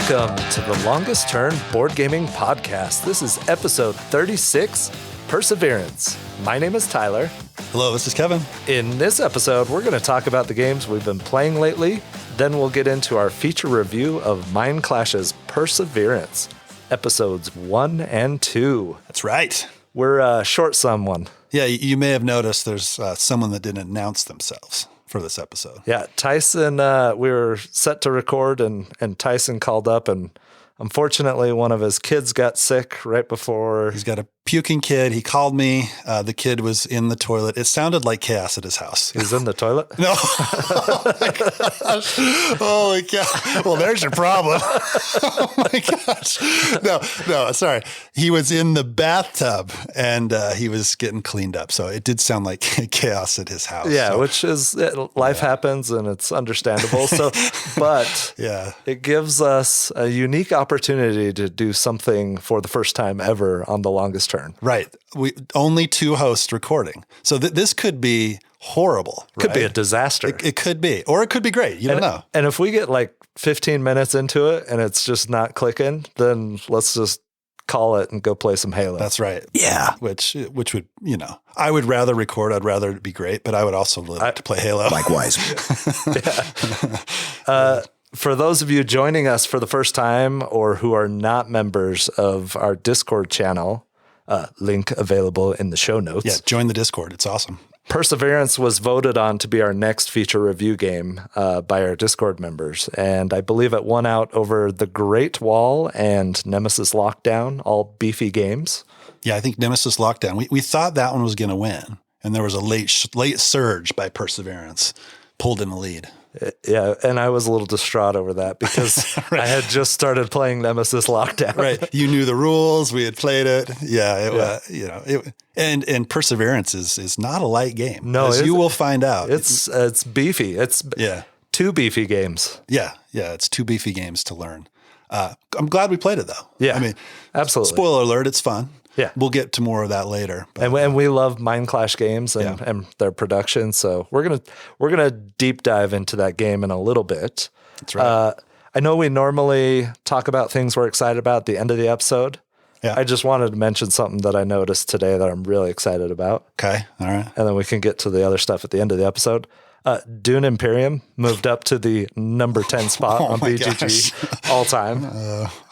Welcome to the Longest Turn Board Gaming Podcast. This is episode 36, Perseverance. My name is Tyler. Hello, this is Kevin. In this episode, we're going to talk about the games we've been playing lately. Then we'll get into our feature review of Mind Clash's Perseverance, episodes 1 and 2. That's right. We're short someone. Yeah, you may have noticed there's someone that didn't announce themselves for this episode. Yeah, Tyson, we were set to record and Tyson called up, and unfortunately one of his kids got sick right before. He's got a puking kid. He called me. The kid was in the toilet. It sounded like chaos at his house. He was in the toilet? No. Oh my gosh. Holy cow. Well, there's your problem. Oh my gosh. No, sorry. He was in the bathtub and he was getting cleaned up. So it did sound like chaos at his house. Yeah, so, which is, life happens and it's understandable. So, but yeah, it gives us a unique opportunity to do something for the first time ever on the longest turn. Right. We only two hosts recording. So this could be horrible. Right? Could be a disaster. It could be. Or it could be great. You don't know. And if we get like 15 minutes into it and it's just not clicking, then let's just call it and go play some Halo. That's right. Yeah. Which would, I would rather record. I'd rather it be great, but I would also like to play Halo. Likewise. For those of you joining us for the first time or who are not members of our Discord channel, link available in the show notes. Yeah, join the Discord. It's awesome. Perseverance was voted on to be our next feature review game by our Discord members. And I believe it won out over The Great Wall and Nemesis Lockdown, all beefy games. Yeah, I think Nemesis Lockdown. We thought that one was going to win. And there was a late surge by Perseverance, pulled in the lead. Yeah, and I was a little distraught over that because Right. I had just started playing Nemesis Lockdown. Right. You knew the rules. We had played it. Yeah. And Perseverance is not a light game. No, as you will find out. It's beefy. It's two beefy games. Yeah. It's two beefy games to learn. I'm glad we played it though. Yeah, I mean, absolutely. Spoiler alert. It's fun. Yeah. We'll get to more of that later. But, And we love Mind Clash games and their production. So we're gonna deep dive into that game in a little bit. That's right. I know we normally talk about things we're excited about at the end of the episode. Yeah. I just wanted to mention something that I noticed today that I'm really excited about. Okay. All right. And then we can get to the other stuff at the end of the episode. Dune Imperium moved up to the number 10 spot on BGG all time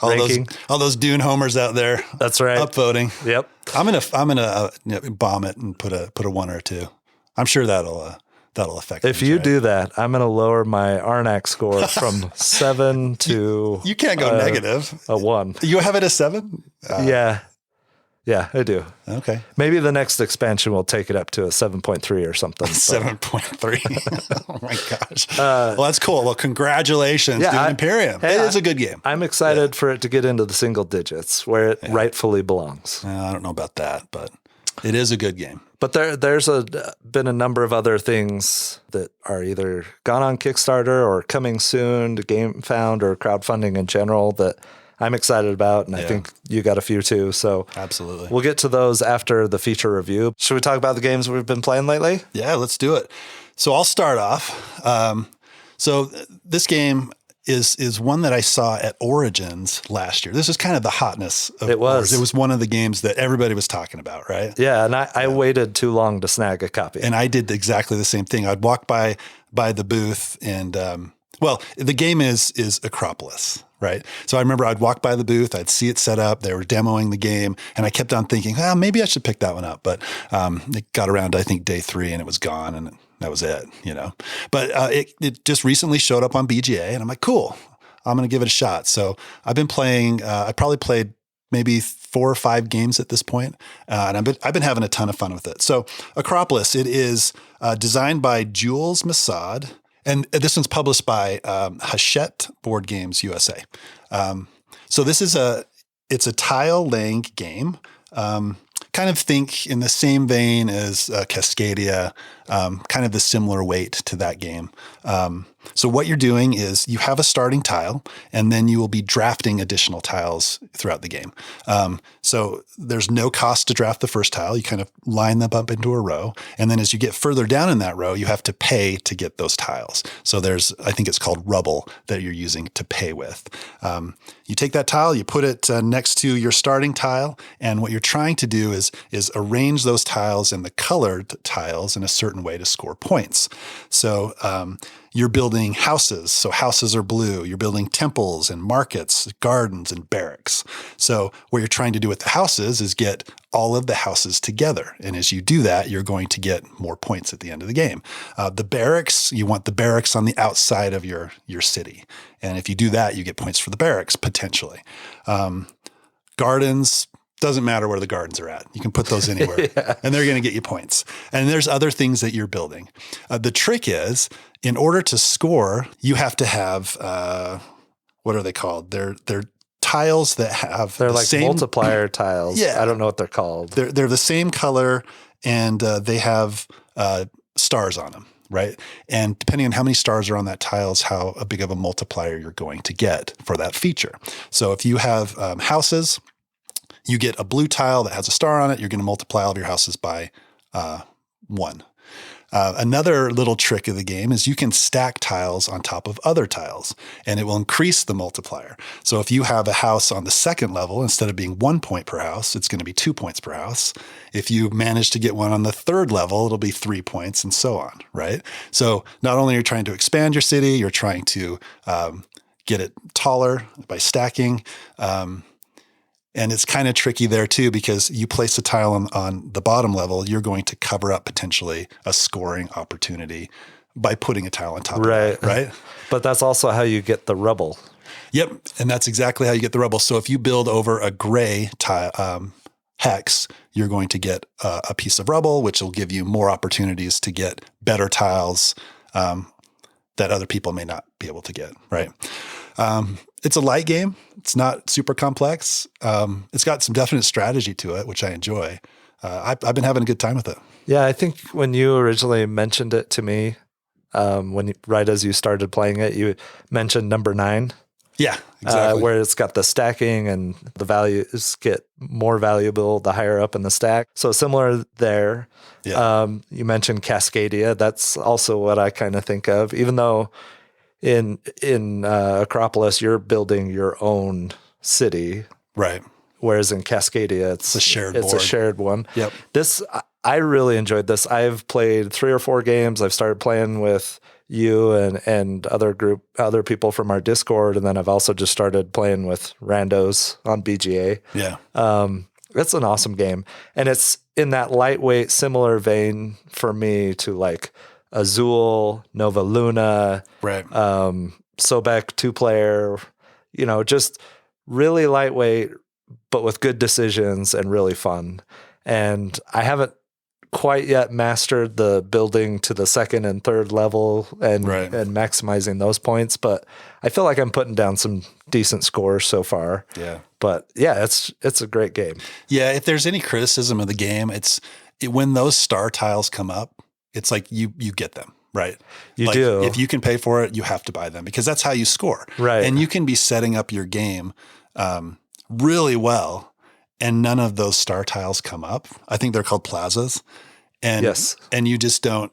ranking. All those Dune homers out there. That's right. Upvoting. Yep. I'm gonna bomb it and put a one or two. I'm sure that'll affect. If things, you right? do that, I'm going to lower my Arnak score from 7 to you can't go negative. A 1. You have it as 7? Yeah, I do. Okay. Maybe the next expansion will take it up to a 7.3 or something. 7.3. Oh my gosh. Well, that's cool. Well, congratulations, Dune Imperium. Hey, it is a good game. I'm excited for it to get into the single digits where it rightfully belongs. I don't know about that, but it is a good game. But there's been a number of other things that are either gone on Kickstarter or coming soon to GameFound or crowdfunding in general that I'm excited about, and I think you got a few too. So absolutely, we'll get to those after the feature review. Should we talk about the games we've been playing lately? Yeah, let's do it. So I'll start off. So this game is one that I saw at Origins last year. This is kind of the hotness of it was. Origins. It was one of the games that everybody was talking about, right? Yeah, and I waited too long to snag a copy. And I did exactly the same thing. I'd walk by the booth and, the game is Akropolis, right? So I remember I'd walk by the booth, I'd see it set up, they were demoing the game, and I kept on thinking, maybe I should pick that one up. But it got around to, I think, day 3 and it was gone and that was it, But it just recently showed up on BGA and I'm like, cool, I'm going to give it a shot. So I've been playing, I probably played maybe 4 or 5 games at this point, and I've been having a ton of fun with it. So Akropolis, it is designed by Jules Masad, and this one's published by Hachette Board Games USA. So this is it's a tile laying game. Kind of think in the same vein as Cascadia, kind of the similar weight to that game. So what you're doing is you have a starting tile, and then you will be drafting additional tiles throughout the game. So there's no cost to draft the first tile. You kind of line them up into a row. And then as you get further down in that row, you have to pay to get those tiles. So there's, I think it's called rubble that you're using to pay with. You take that tile, you put it next to your starting tile, and what you're trying to do is arrange those tiles in the colored tiles in a certain way to score points. So you're building houses. So houses are blue. You're building temples and markets, gardens and barracks. So what you're trying to do with the houses is get all of the houses together. And as you do that, you're going to get more points at the end of the game. The barracks, you want the barracks on the outside of your city. And if you do that, you get points for the barracks, potentially. Gardens, doesn't matter where the gardens are at. You can put those anywhere, and they're going to get you points. And there's other things that you're building. The trick is, in order to score, you have to have, what are they called? They're tiles that have they're the like same multiplier tiles. Yeah. I don't know what they're called. They're the same color, and they have stars on them, right? And depending on how many stars are on that tile is how big of a multiplier you're going to get for that feature. So if you have houses, you get a blue tile that has a star on it. You're going to multiply all of your houses by 1. Another little trick of the game is you can stack tiles on top of other tiles, and it will increase the multiplier. So if you have a house on the second level, instead of being 1 point per house, it's going to be 2 points per house. If you manage to get one on the third level, it'll be 3 points, and so on, right? So not only are you trying to expand your city, you're trying to get it taller by stacking. And it's kind of tricky there too, because you place a tile on the bottom level, you're going to cover up potentially a scoring opportunity by putting a tile on top of it, right? But that's also how you get the rubble. Yep, and that's exactly how you get the rubble. So if you build over a gray tile, hex, you're going to get a piece of rubble, which will give you more opportunities to get better tiles that other people may not be able to get, right? It's a light game. It's not super complex. It's got some definite strategy to it, which I enjoy. I've been having a good time with it. Yeah, I think when you originally mentioned it to me, right as you started playing it, you mentioned number 9. Yeah, exactly. Where it's got the stacking and the values get more valuable the higher up in the stack. So similar there. Yeah. You mentioned Cascadia. That's also what I kind of think of, even though in Akropolis, you're building your own city. Right. Whereas in Cascadia, it's a shared one. Yep. I really enjoyed this. I've played 3 or 4 games. I've started playing with you and other people from our Discord, and then I've also just started playing with randos on BGA. Yeah. It's an awesome game, and it's in that lightweight, similar vein for me to like Azul, Nova Luna, right? Sobek 2-player. Just really lightweight, but with good decisions and really fun. And I haven't quite yet mastered the building to the second and third level and maximizing those points, but I feel like I'm putting down some decent scores so far. Yeah. But yeah, it's a great game. Yeah, if there's any criticism of the game, when those star tiles come up, it's like you get them, right? You do. If you can pay for it, you have to buy them because that's how you score. Right. And you can be setting up your game really well, and none of those star tiles come up. I think they're called plazas. And yes. And you just don't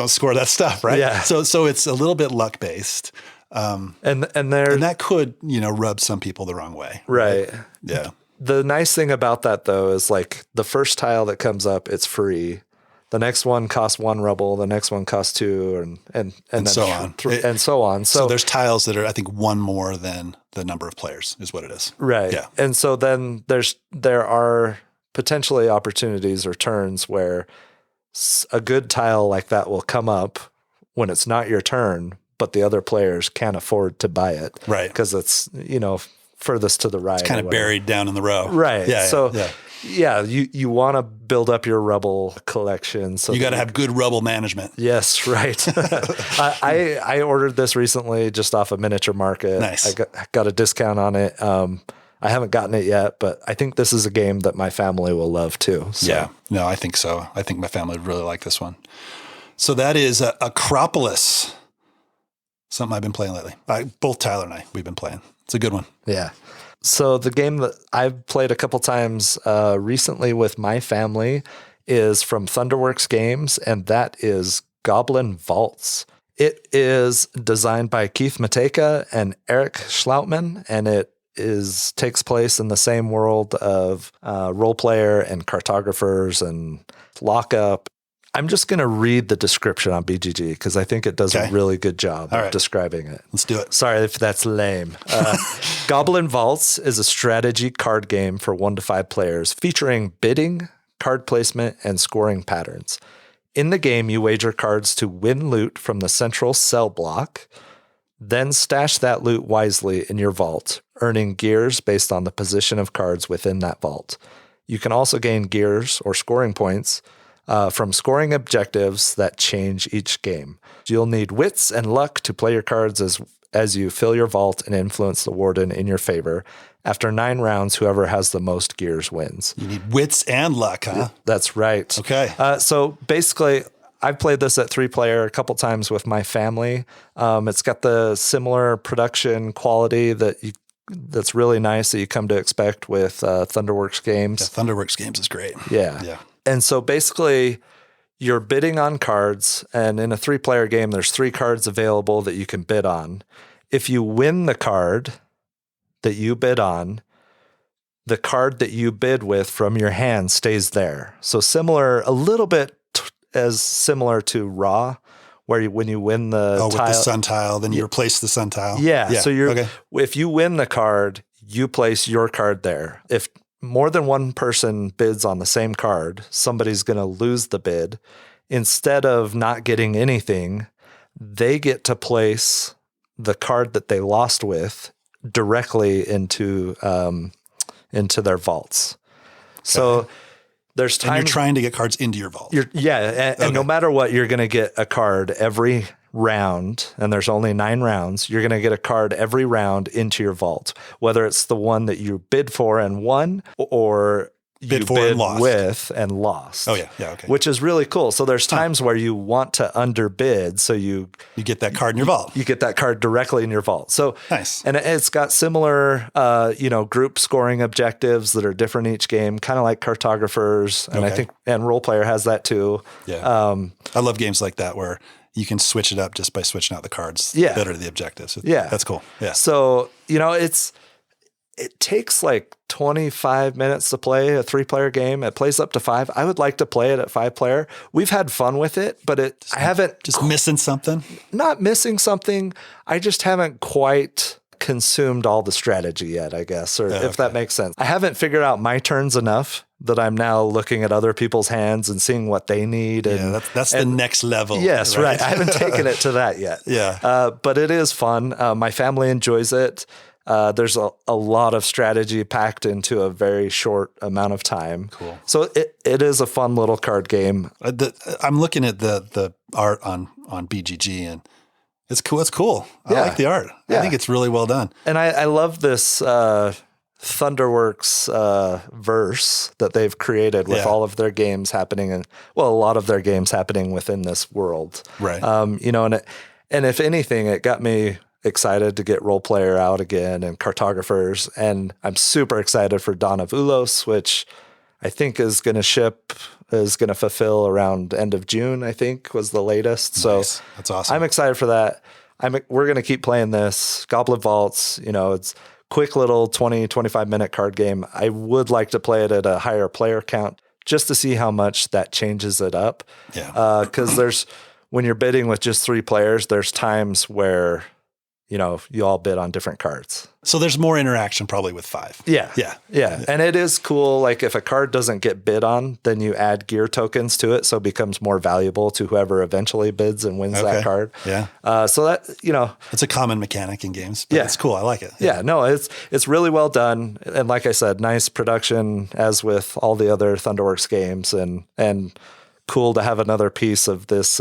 score that stuff, right? Yeah. So it's a little bit luck based. And that could, rub some people the wrong way. Right. Yeah. The nice thing about that though is like the first tile that comes up, it's free. The next one costs 1 rubble. The next one costs 2, and then so on, and so on. So there's tiles that are, I think, 1 more than the number of players is what it is. Right. Yeah. And so then there are potentially opportunities or turns where a good tile like that will come up when it's not your turn, but the other players can't afford to buy it, right? Because it's furthest to the right. It's kind of buried down in the row, right? Yeah. So. Yeah, you want to build up your rubble collection. So you got to have good rubble management. Yes, right. I ordered this recently just off a miniature market. Nice. I got a discount on it. I haven't gotten it yet, but I think this is a game that my family will love too. So. Yeah, no, I think so. I think my family would really like this one. So that is Akropolis. Something I've been playing lately. Both Tyler and I, we've been playing. It's a good one. Yeah. So the game that I've played a couple times recently with my family is from Thunderworks Games, and that is Goblin Vaults. It is designed by Keith Matejka and Eric Schlautman, and it takes place in the same world of role player and cartographers and lockup. I'm just going to read the description on BGG because I think it does a really good job of describing it. Let's do it. Sorry if that's lame. Goblin Vaults is a strategy card game for 1 to 5 players featuring bidding, card placement, and scoring patterns. In the game, you wager cards to win loot from the central cell block, then stash that loot wisely in your vault, earning gears based on the position of cards within that vault. You can also gain gears or scoring points from scoring objectives that change each game. You'll need wits and luck to play your cards as you fill your vault and influence the warden in your favor. After 9 rounds, whoever has the most gears wins. You need wits and luck, huh? That's right. Okay. So basically, I've played this at 3-player a couple times with my family. It's got the similar production quality that's really nice that you come to expect with Thunderworks Games. Yeah, Thunderworks Games is great. Yeah. And so basically, you're bidding on cards, and in a 3-player game, there's 3 cards available that you can bid on. If you win the card that you bid on, the card that you bid with from your hand stays there. So a little bit as similar to Raw, where when you win the tile. With the sun tile, then you replace the sun tile. Yeah. So if you win the card, you place your card there. If more than one person bids on the same card, somebody's going to lose the bid. Instead of not getting anything, they get to place the card that they lost with directly into their vaults. Okay. So there's time. And you're trying to get cards into your vault. And no matter what, you're going to get a card every round, and there's only 9 rounds. You're going to get a card every round into your vault, whether it's the one that you bid for and won, or bid and lost. With and lost. Oh yeah, okay. Which is really cool. So there's times where you want to underbid, so you get that card in your vault. You get that card directly in your vault. So nice. And it's got similar, group scoring objectives that are different each game, kind of like cartographers, and I think role player has that too. Yeah. I love games like that where you can switch it up just by switching out the cards that are the objectives. That's cool. Yeah. So it takes like 25 minutes to play a 3-player game. It plays up to 5. I would like to play it at 5-player. We've had fun with it, but I haven't missing something. Not missing something. I just haven't quite consumed all the strategy yet, I guess, or if that makes sense. I haven't figured out my turns enough that I'm now looking at other people's hands and seeing what they need. And that's the next level. Yes, right. I haven't taken it to that yet. Yeah. But it is fun. My family enjoys it. There's a lot of strategy packed into a very short amount of time. Cool. So it is a fun little card game. I'm looking at the art on BGG, and it's cool. It's cool. I like the art. I think it's really well done. And I love this Thunderworks verse that they've created with all of their games happening, a lot of their games happening within this world. Right. And if anything, it got me excited to get role player out again and cartographers. And I'm super excited for Dawn of Ulos, which I think is going to fulfill around end of June, I think was the latest. Nice. So that's awesome. I'm excited for that. We're going to keep playing this. Goblin Vaults, it's quick little 20, 25 minute card game. I would like to play it at a higher player count just to see how much that changes it up. Yeah. Because when you're bidding with just 3 players, there's times where you all bid on different cards. So there's more interaction probably with 5. Yeah. And it is cool. Like if a card doesn't get bid on, then you add gear tokens to it. So it becomes more valuable to whoever eventually bids and wins that card. Yeah. So that, it's a common mechanic in games, but it's cool. I like it. Yeah. No, it's really well done. And like I said, nice production as with all the other Thunderworks games, and cool to have another piece of this,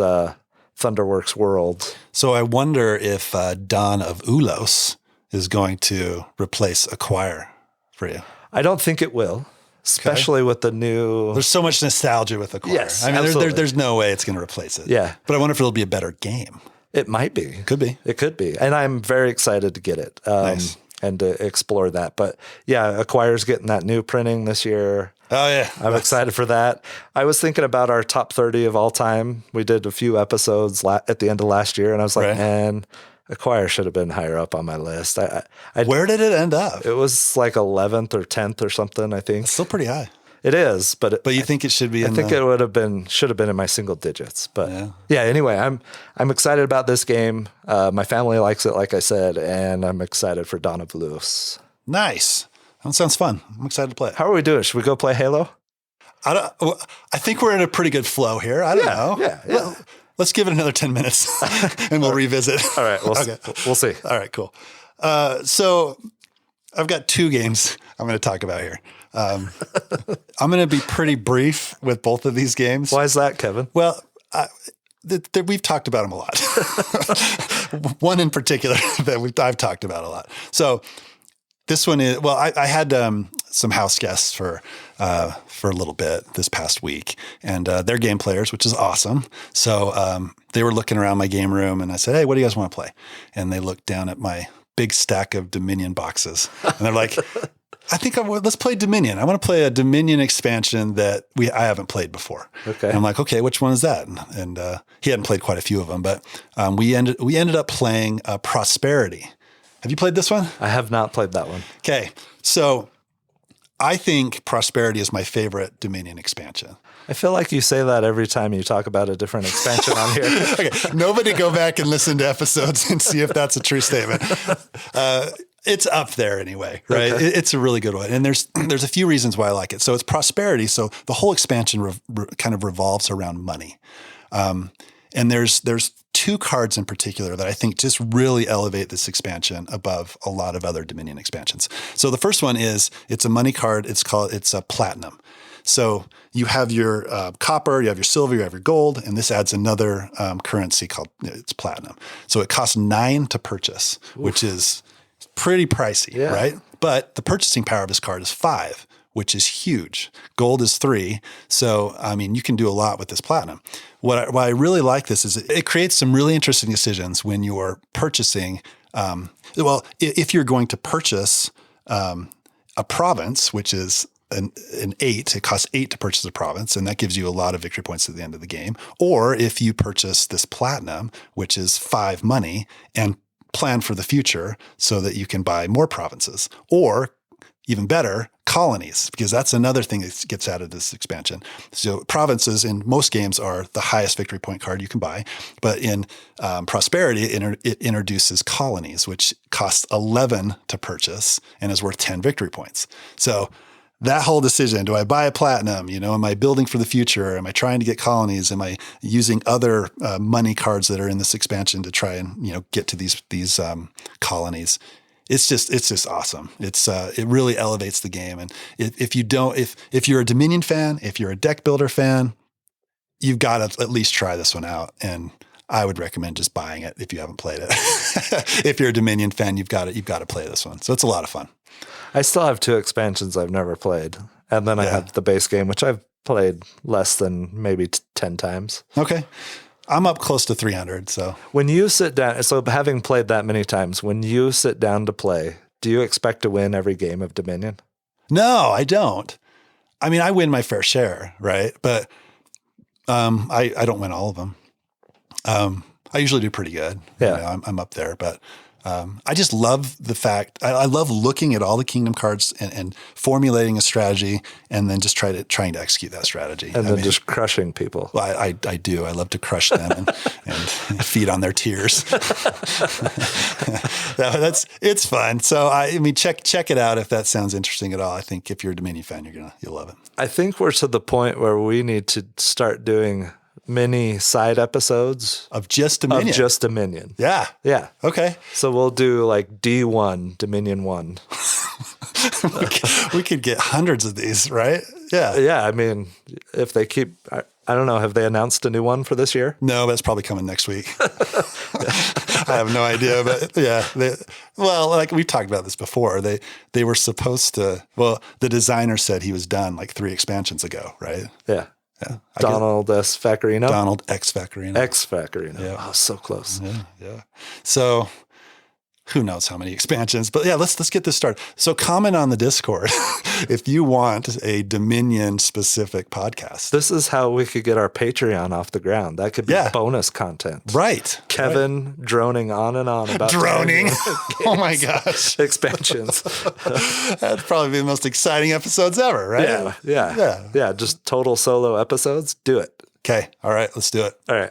Thunderworks world. So I wonder if Dawn of Ulos is going to replace Acquire for you. I don't think it will, especially with the new... There's so much nostalgia with Acquire. Yes, I mean, absolutely. there's no way it's going to replace it. Yeah. But I wonder if it'll be a better game. It might be. Could be. It could be. And I'm very excited to get it Nice. and to explore that. But yeah, Acquire's getting that new printing this year. Oh, yeah. I'm excited for that. I was thinking about our top 30 of all time. We did a few episodes at the end of last year, and I was like, Right. man, Acquire should have been higher up on my list. Where did it end up? It was like 11th or 10th or something, I think. It's still pretty high. It is, but But you think it should be I think it should have been in my single digits. But yeah, anyway, I'm excited about this game. My family likes it, like I said, and I'm excited for Dawn of Luz. Nice. That sounds fun. I'm excited to play it. How are we doing? Should we go play Halo? I think we're in a pretty good flow here. I don't know. Yeah. Let's give it another 10 minutes and we'll revisit. All right. We'll see. All right, cool. So I've got 2 games I'm going to talk about here. I'm going to be pretty brief with both of these games. Why is that, Kevin? Well, we've talked about them a lot. One in particular that I've talked about a lot. So this one is, well, I had some house guests for a little bit this past week, and they're game players, which is awesome. So they were looking around my game room, and I said, hey, what do you guys want to play? And they looked down at my big stack of Dominion boxes, and they're like, I think let's play Dominion. I want to play a Dominion expansion that I haven't played before. Okay. And I'm like, okay, which one is that? And he hadn't played quite a few of them, but we ended up playing Prosperity. Have you played this one? I have not played that one. Okay. So I think Prosperity is my favorite Dominion expansion. I feel like you say that every time you talk about a different expansion on here. Okay. Nobody go back and listen to episodes and see if that's a true statement. It's up there anyway, right? Okay. It's a really good one. And there's a few reasons why I like it. So it's Prosperity. So the whole expansion kind of revolves around money. And there's 2 cards in particular that I think just really elevate this expansion above a lot of other Dominion expansions. So the first one is, it's a money card. It's a platinum. So you have your copper, you have your silver, you have your gold, and this adds another currency called, it's platinum. So it costs 9 to purchase, which is pretty pricey, right? But the purchasing power of this card is 5, which is huge. Gold is 3. So, I mean, you can do a lot with this platinum. Why I really like this is it creates some really interesting decisions when you're purchasing. If you're going to purchase a province, which is an 8, it costs 8 to purchase a province, and that gives you a lot of victory points at the end of the game. Or if you purchase this platinum, which is 5 money, and plan for the future so that you can buy more provinces, or even better, colonies, because that's another thing that gets out of this expansion. So provinces in most games are the highest victory point card you can buy, but in Prosperity, it introduces colonies, which costs 11 to purchase and is worth 10 victory points. So that whole decision, do I buy a platinum? Am I building for the future? Am I trying to get colonies? Am I using other money cards that are in this expansion to try and, get to these colonies? It's just awesome. It really elevates the game. And if you're a Dominion fan, if you're a deck builder fan, you've got to at least try this one out. And I would recommend just buying it if you haven't played it. If you're a Dominion fan, you've got to play this one. So it's a lot of fun. I still have 2 expansions I've never played. And then I have the base game, which I've played less than maybe 10 times. Okay. I'm up close to 300. So when you sit down, so having played that many times, when you sit down to play, do you expect to win every game of Dominion? No, I don't. I mean, I win my fair share, right? But I don't win all of them. I usually do pretty good. Yeah. I'm up there, but I just love the fact I love looking at all the kingdom cards and formulating a strategy, and then just trying to execute that strategy. And then just crushing people. Well, I do. I love to crush them and feed on their tears. It's fun. So I mean, check it out if that sounds interesting at all. I think if you're a Dominion fan, you'll love it. I think we're to the point where we need to start doing mini side episodes of just Dominion. Yeah. Okay. So we'll do like D1, Dominion 1. we could get hundreds of these, right? Yeah. Yeah. I mean, if they keep, I don't know, have they announced a new one for this year? No, that's probably coming next week. I have no idea, but yeah. Like we've talked about this before. They were supposed to, the designer said he was done like 3 expansions ago, right? Yeah. Yeah. Donald S. Vaccarino. Donald X Vaccarino. X Vaccarino. Yeah. Oh, so close. Yeah. So who knows how many expansions, but yeah, let's get this started. So comment on the Discord if you want a Dominion specific podcast. This is how we could get our Patreon off the ground. That could be bonus content. Right. Kevin droning on and on about droning. Oh my gosh. Expansions. That'd probably be the most exciting episodes ever, right? Yeah. Just total solo episodes. Do it. Okay. All right. Let's do it. All right.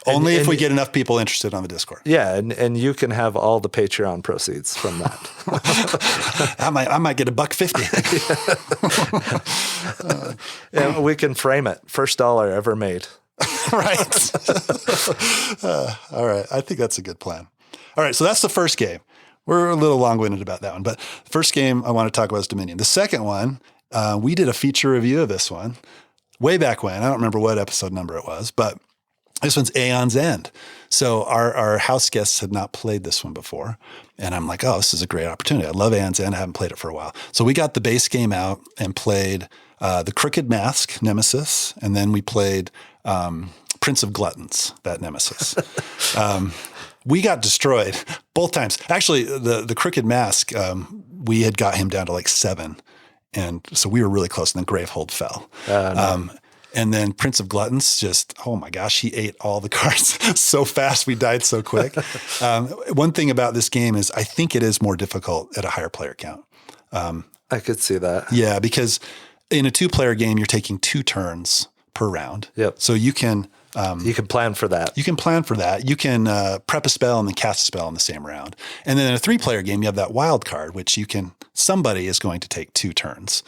Only if we get enough people interested on the Discord. Yeah, and you can have all the Patreon proceeds from that. I might get $1.50. And we can frame it. First dollar ever made. Right. All right. I think that's a good plan. All right. So that's the first game. We're a little long-winded about that one, but the first game I want to talk about is Dominion. The second one, we did a feature review of this one way back when. I don't remember what episode number it was, but this one's Aeon's End. So our house guests had not played this one before. And I'm like, oh, this is a great opportunity. I love Aeon's End. I haven't played it for a while. So we got the base game out and played the Crooked Mask, Nemesis. And then we played Prince of Gluttons, that Nemesis. We got destroyed both times. Actually, the Crooked Mask, we had got him down to like 7. And so we were really close. And then Gravehold fell. No. And then Prince of Gluttons just, oh my gosh, he ate all the cards so fast. We died so quick. One thing about this game is I think it is more difficult at a higher player count. I could see that. Yeah, because in a 2-player game, you're taking 2 turns per round. Yep. So you can plan for that. You can plan for that. You can prep a spell and then cast a spell in the same round. And then in a 3-player game, you have that wild card, which somebody is going to take 2 turns.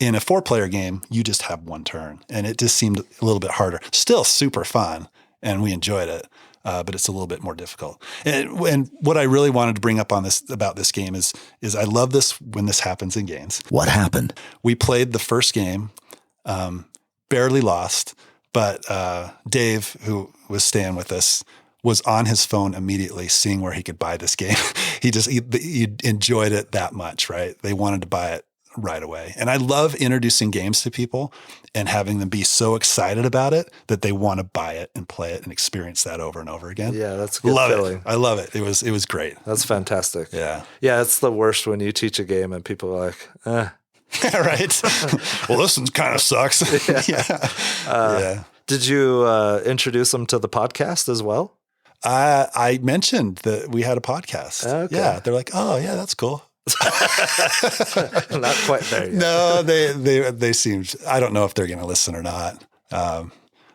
In a 4-player game, you just have 1 turn, and it just seemed a little bit harder. Still super fun, and we enjoyed it, but it's a little bit more difficult. And what I really wanted to bring up about this game is I love this when this happens in games. What happened? We played the first game, barely lost, but Dave, who was staying with us, was on his phone immediately seeing where he could buy this game. he enjoyed it that much, right? They wanted to buy it right away. And I love introducing games to people and having them be so excited about it that they want to buy it and play it and experience that over and over again. Yeah, that's a good feeling. I love it. It was great. That's fantastic. Yeah. Yeah, it's the worst when you teach a game and people are like, Right. Well, this one kind of sucks. Yeah. Did you introduce them to the podcast as well? I mentioned that we had a podcast. Okay. Yeah. They're like, oh yeah, that's cool. Not quite there yet. No, they seemed, I don't know if they're going to listen or not.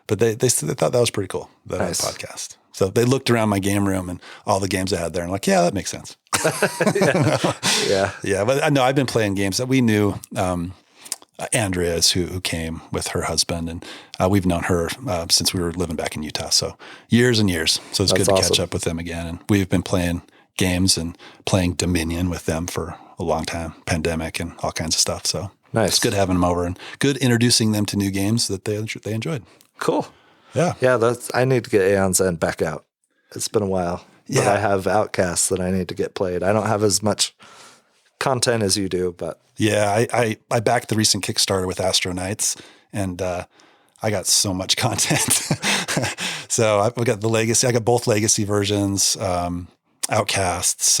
But they thought that was pretty cool, that I had a podcast. So they looked around my game room and all the games I had there and like, yeah, that makes sense. Yeah. But no, I've been playing games that we knew. Andrea's who came with her husband, and we've known her since we were living back in Utah. So years and years. So it's good to catch up with them again. And we've been playing games and playing Dominion with them for a long time, pandemic and all kinds of stuff. So nice. It's good having them over and good introducing them to new games that they enjoyed. Cool. Yeah. I need to get Aeon's End back out. It's been a while. Yeah. But I have Outcasts that I need to get played. I don't have as much content as you do, but yeah, I backed the recent Kickstarter with Astro Knights, and I got so much content. So I've got the legacy. I got both legacy versions, Outcasts,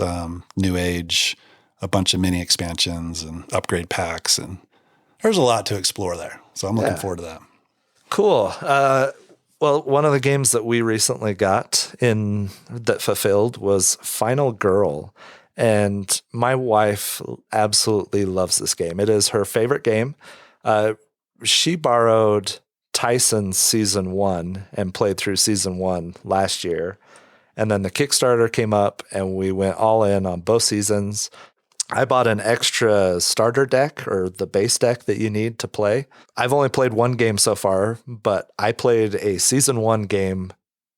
New Age, a bunch of mini expansions and upgrade packs, and there's a lot to explore there. So I'm looking forward to that. Cool. Well, one of the games that we recently got in that fulfilled was Final Girl. And my wife absolutely loves this game. It is her favorite game. She borrowed Tyson's Season 1 and played through Season 1 last year. And then the Kickstarter came up and we went all in on both seasons. I bought an extra starter deck, or the base deck that you need to play. I've only played one game so far, but I played a Season 1 game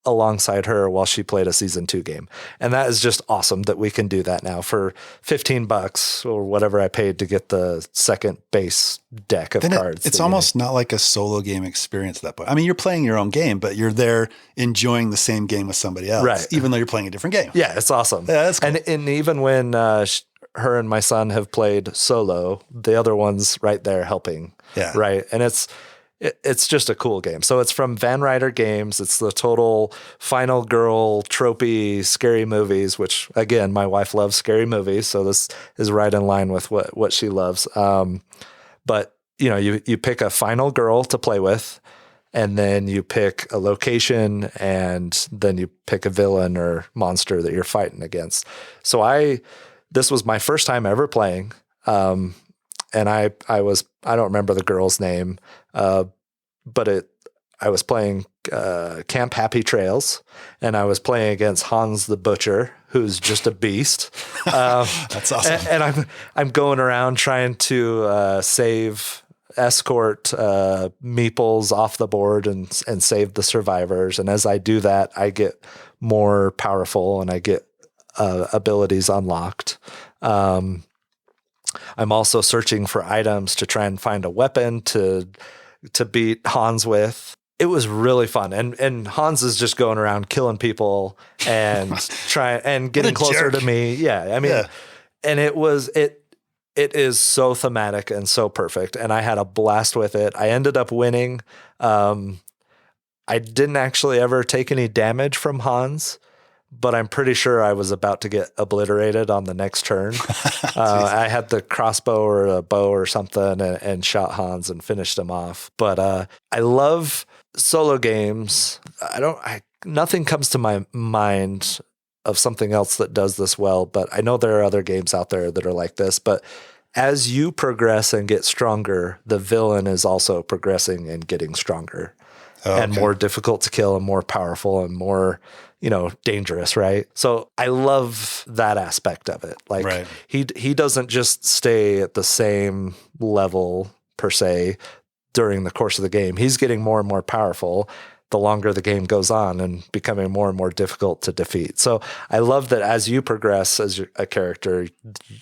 alongside her while she played a Season 2 game. And that is just awesome that we can do that now for $15 or whatever I paid to get the second base deck of cards. It's almost not like a solo game experience at that point. I mean, you're playing your own game, but you're there enjoying the same game with somebody else, right, even though you're playing a different game. Yeah, it's awesome. Yeah, that's cool. And even when her and my son have played solo, the other one's right there helping. Yeah. Right. And it's it's just a cool game. So it's from Van Ryder Games. It's the total final girl tropey scary movies, which again, my wife loves scary movies. So this is right in line with what she loves. But you pick a final girl to play with, and then you pick a location, and then you pick a villain or monster that you're fighting against. So this was my first time ever playing. And I don't remember the girl's name, but I was playing Camp Happy Trails, and I was playing against Hans the Butcher, who's just a beast. That's awesome. And I'm going around trying to escort meeples off the board and save the survivors. And as I do that, I get more powerful and I get abilities unlocked. I'm also searching for items to try and find a weapon to beat Hans with. It was really fun. And Hans is just going around killing people and getting closer to me. Yeah. I mean, and it is so thematic and so perfect. And I had a blast with it. I ended up winning. I didn't actually ever take any damage from Hans, but I'm pretty sure I was about to get obliterated on the next turn. I had the crossbow or a bow or something and shot Hans and finished him off. But I love solo games. Nothing comes to my mind of something else that does this well, but I know there are other games out there that are like this. But as you progress and get stronger, the villain is also progressing and getting stronger and more difficult to kill and more powerful and more dangerous, right? So I love that aspect of it. Like he doesn't just stay at the same level per se during the course of the game. He's getting more and more powerful the longer the game goes on and becoming more and more difficult to defeat. So I love that as you progress as a character,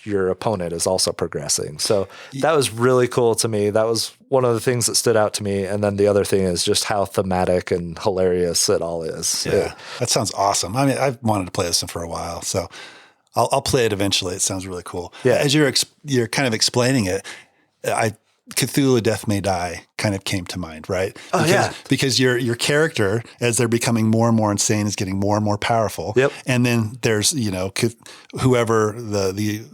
your opponent is also progressing. So that was really cool to me. That was one of the things that stood out to me. And then the other thing is just how thematic and hilarious it all is. Yeah, that sounds awesome. I mean, I've wanted to play this one for a while, so I'll play it eventually. It sounds really cool. Yeah. As you're kind of explaining it, Cthulhu Death May Die kind of came to mind, right? Because your character, as they're becoming more and more insane, is getting more and more powerful. Yep. And then there's, whoever the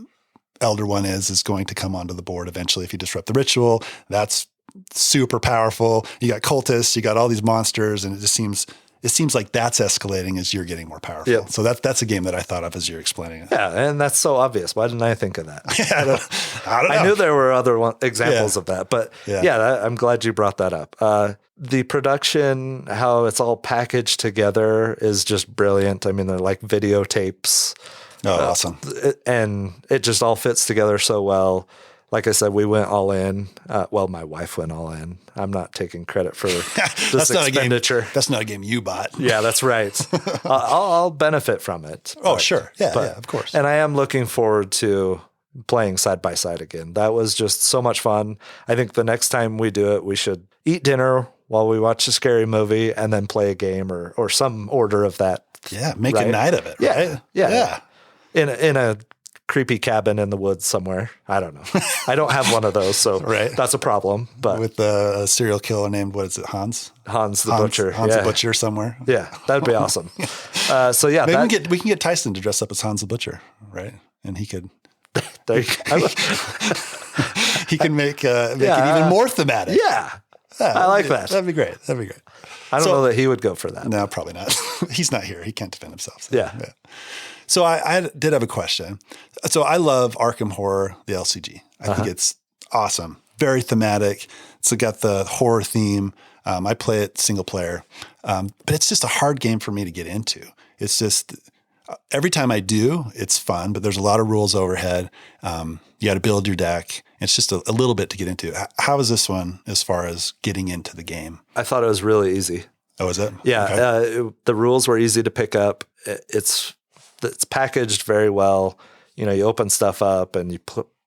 elder one is going to come onto the board eventually if you disrupt the ritual. That's super powerful. You got cultists, you got all these monsters, and it seems like that's escalating as you're getting more powerful. Yep. So that's a game that I thought of as you're explaining it. Yeah, and that's so obvious. Why didn't I think of that? I don't know. I knew there were other examples of that, but I'm glad you brought that up. The production, how it's all packaged together is just brilliant. I mean, they're like videotapes. Oh, awesome. And it just all fits together so well. Like I said, we went all in. My wife went all in. I'm not taking credit for this expenditure. That's not a game you bought. Yeah, that's right. I'll benefit from it. Oh, sure. Yeah, of course. And I am looking forward to playing side by side again. That was just so much fun. I think the next time we do it, we should eat dinner while we watch a scary movie and then play a game or some order of that. Yeah, make a night of it, right? Yeah. In a creepy cabin in the woods somewhere. I don't know. I don't have one of those, so that's a problem. But with a serial killer named, what is it, Hans? Hans the Butcher. Hans the Butcher somewhere. Yeah, that'd be awesome. Maybe we can get Tyson to dress up as Hans the Butcher, right? And he could. He can make it even more thematic. Yeah, I like that. That'd be great. I don't know that he would go for that. No, probably not. He's not here. He can't defend himself. So, yeah. So I did have a question. So I love Arkham Horror, the LCG. I think it's awesome. Very thematic. It's got the horror theme. I play it single player. But it's just a hard game for me to get into. It's just every time I do, it's fun, but there's a lot of rules overhead. You got to build your deck. It's just a little bit to get into. How is this one as far as getting into the game? I thought it was really easy. Oh, is it? Yeah. Okay. The rules were easy to pick up. It's packaged very well. You open stuff up and you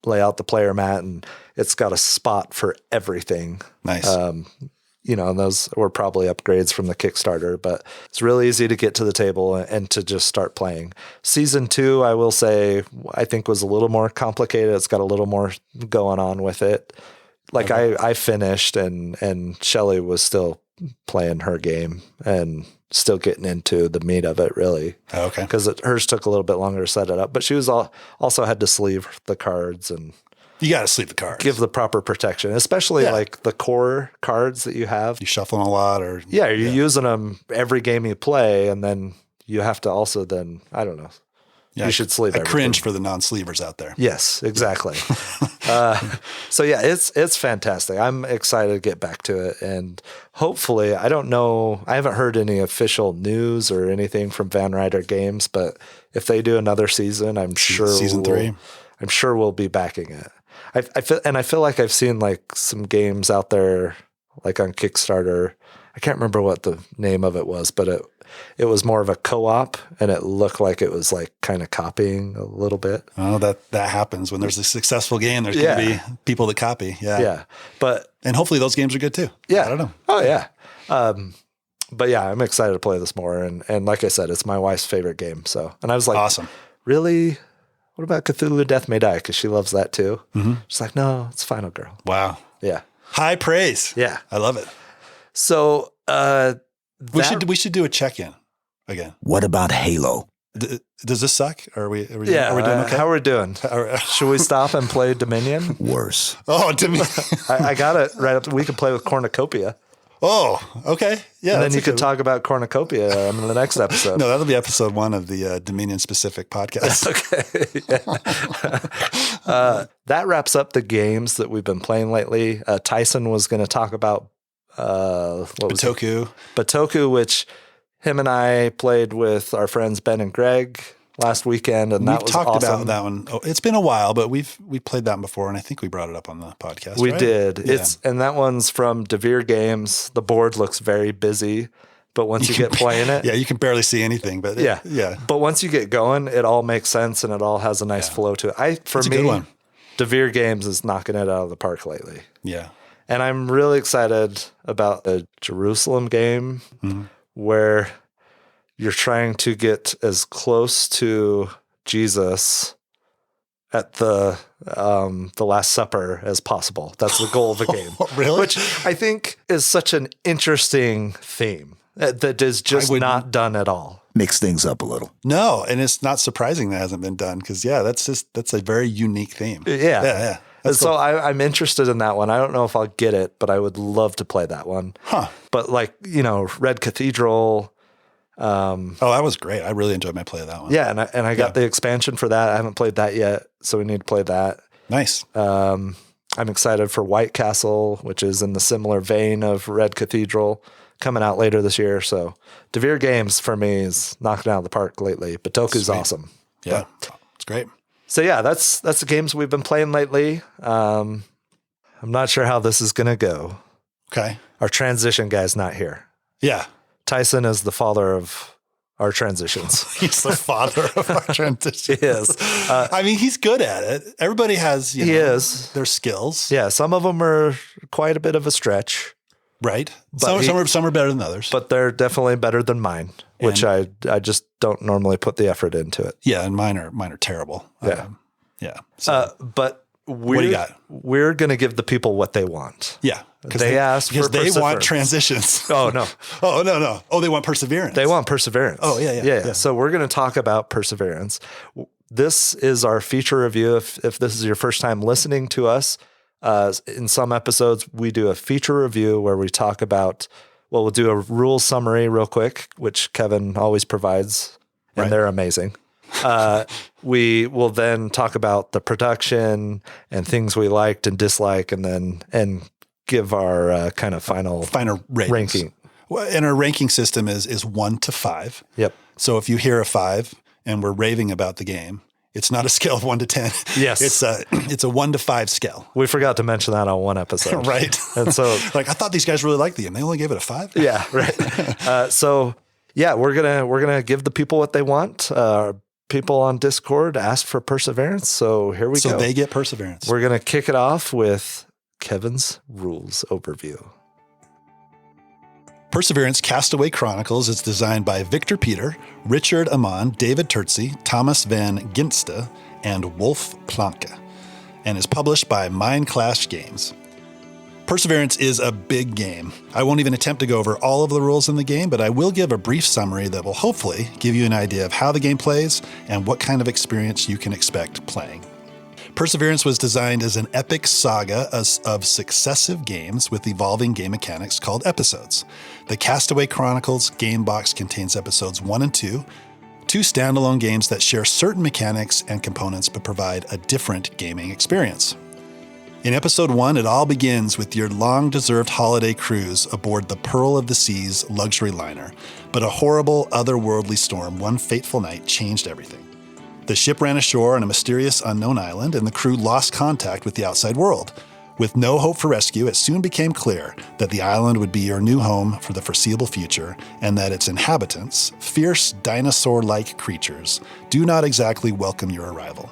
lay out the player mat, and it's got a spot for everything. Nice. And those were probably upgrades from the Kickstarter, but it's really easy to get to the table and to just start playing. Season 2, I will say, I think was a little more complicated. It's got a little more going on with it. like I finished and Shelly was still playing her game and still getting into the meat of it, really. Okay. Because hers took a little bit longer to set it up, but she was also had to sleeve the cards and You got to sleeve the cards. give the proper protection, especially like the core cards that you have. You shuffling a lot or? Yeah, you're using them every game you play, and then you have to also then, I don't know. Yeah, you should sleeve everything. cringe for the non-sleevers out there. Yes, exactly. So yeah, it's fantastic. I'm excited to get back to it, and hopefully, I don't know. I haven't heard any official news or anything from Van Ryder Games, but if they do another season, I'm sure Season 3. I'm sure we'll be backing it. I feel like I've seen like some games out there, like on Kickstarter. I can't remember what the name of it was, but it was more of a co-op, and it looked like it was like kind of copying a little bit. Oh, that happens when there's a successful game. There's going to be people that copy. Yeah, yeah. And hopefully those games are good too. Yeah, I don't know. Oh yeah. But yeah, I'm excited to play this more, and like I said, it's my wife's favorite game. So, and I was like, awesome. Really? What about Cthulhu Death May Die? Because she loves that too. Mm-hmm. She's like, no, it's Final Girl. Wow. Yeah. High praise. Yeah. I love it. So we should do a check-in again. What about Halo? Does this suck? Are we doing okay? How are we doing? Should we stop and play Dominion? Worse. Oh, Dominion. I got it right up. We could play with Cornucopia. Oh, okay. Yeah. And then you could talk about Cornucopia in the next episode. No, that'll be episode 1 of the Dominion-specific podcast. Okay. That wraps up the games that we've been playing lately. Tyson was going to talk about Batoku, which him and I played with our friends Ben and Greg last weekend, and that was awesome. We've talked about that one. Oh, it's been a while, but we played that before, and I think we brought it up on the podcast. We right? did. Yeah. And that one's from DeVere Games. The board looks very busy, but once you get playing it, you can barely see anything. But yeah. But once you get going, it all makes sense, and it all has a nice flow to it. For me, DeVere Games is knocking it out of the park lately. Yeah. And I'm really excited about the Jerusalem game where you're trying to get as close to Jesus at the Last Supper as possible. That's the goal of the game. Really? Which I think is such an interesting theme that is just not done at all. Mix things up a little. No, and it's not surprising that hasn't been done because, that's a very unique theme. Yeah. And so I'm interested in that one. I don't know if I'll get it, but I would love to play that one. Huh. But Red Cathedral. That was great. I really enjoyed my play of that one. Yeah, and I got the expansion for that. I haven't played that yet, so we need to play that. Nice. I'm excited for White Castle, which is in the similar vein of Red Cathedral, coming out later this year. So DeVere Games for me is knocking out of the park lately. Batoku's awesome. Yeah, it's great. So yeah, that's the games we've been playing lately. I'm not sure how this is going to go. Okay. Our transition guy's not here. Yeah. Tyson is the father of our transitions. He's the father of our transitions. He is. I mean, he's good at it. Everybody has, their skills. Yeah, some of them are quite a bit of a stretch. Right. Some are better than others. But they're definitely better than mine, which I just don't normally put the effort into it. Yeah, and mine are terrible. Yeah. So, but what do you got? We're going to give the people what they want. Yeah. They asked for perseverance. They want transitions. Oh, no. Oh, no. Oh, they want perseverance. They want perseverance. Oh, yeah. So we're going to talk about perseverance. This is our feature review. If this is your first time listening to us, in some episodes, we do a feature review where we talk about, we'll do a rule summary real quick, which Kevin always provides, and they're amazing. We will then talk about the production and things we liked and disliked, and give our kind of final ranking. Well, and our ranking system is 1 to 5. Yep. So if you hear a 5 and we're raving about the game, it's not a scale of 1 to 10. Yes. It's a 1 to 5 scale. We forgot to mention that on one episode. Right. And so I thought these guys really liked the game. They only gave it a 5. Yeah. Right. We're going to give the people what they want. People on Discord asked for perseverance. So here we go. So they get perseverance. We're going to kick it off with Kevin's rules overview. Perseverance Castaway Chronicles is designed by Victor Peter, Richard Amon, David Turtsey, Thomas Van Ginsta, and Wolf Planke, and is published by Mind Clash Games. Perseverance is a big game. I won't even attempt to go over all of the rules in the game, but I will give a brief summary that will hopefully give you an idea of how the game plays and what kind of experience you can expect playing. Perseverance was designed as an epic saga of successive games with evolving game mechanics called episodes. The Castaway Chronicles game box contains episodes 1 and 2 standalone games that share certain mechanics and components but provide a different gaming experience. In episode 1, it all begins with your long-deserved holiday cruise aboard the Pearl of the Seas luxury liner, but a horrible, otherworldly storm one fateful night changed everything. The ship ran ashore on a mysterious unknown island, and the crew lost contact with the outside world. With no hope for rescue, it soon became clear that the island would be your new home for the foreseeable future, and that its inhabitants, fierce dinosaur-like creatures, do not exactly welcome your arrival.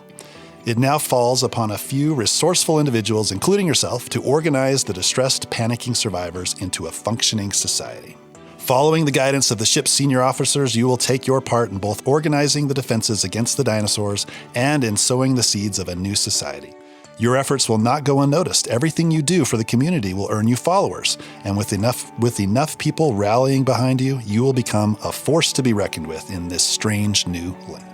It now falls upon a few resourceful individuals, including yourself, to organize the distressed, panicking survivors into a functioning society. Following the guidance of the ship's senior officers, you will take your part in both organizing the defenses against the dinosaurs and in sowing the seeds of a new society. Your efforts will not go unnoticed. Everything you do for the community will earn you followers, and with enough people rallying behind you, you will become a force to be reckoned with in this strange new land.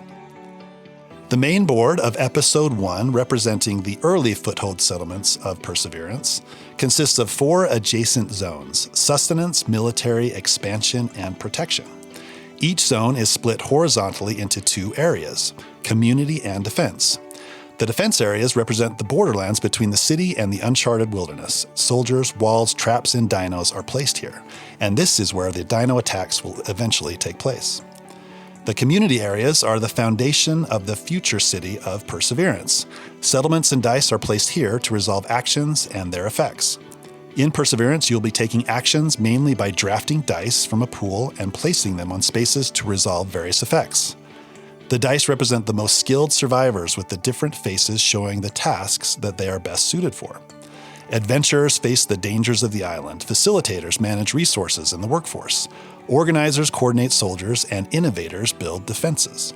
The main board of Episode 1, representing the early foothold settlements of Perseverance, consists of 4 adjacent zones: sustenance, military, expansion, and protection. Each zone is split horizontally into 2 areas: community and defense. The defense areas represent the borderlands between the city and the uncharted wilderness. Soldiers, walls, traps, and dinos are placed here, and this is where the dino attacks will eventually take place. The community areas are the foundation of the future city of Perseverance. Settlements and dice are placed here to resolve actions and their effects. In Perseverance, you'll be taking actions mainly by drafting dice from a pool and placing them on spaces to resolve various effects. The dice represent the most skilled survivors, with the different faces showing the tasks that they are best suited for. Adventurers face the dangers of the island. Facilitators manage resources and the workforce. Organizers coordinate soldiers, and innovators build defenses.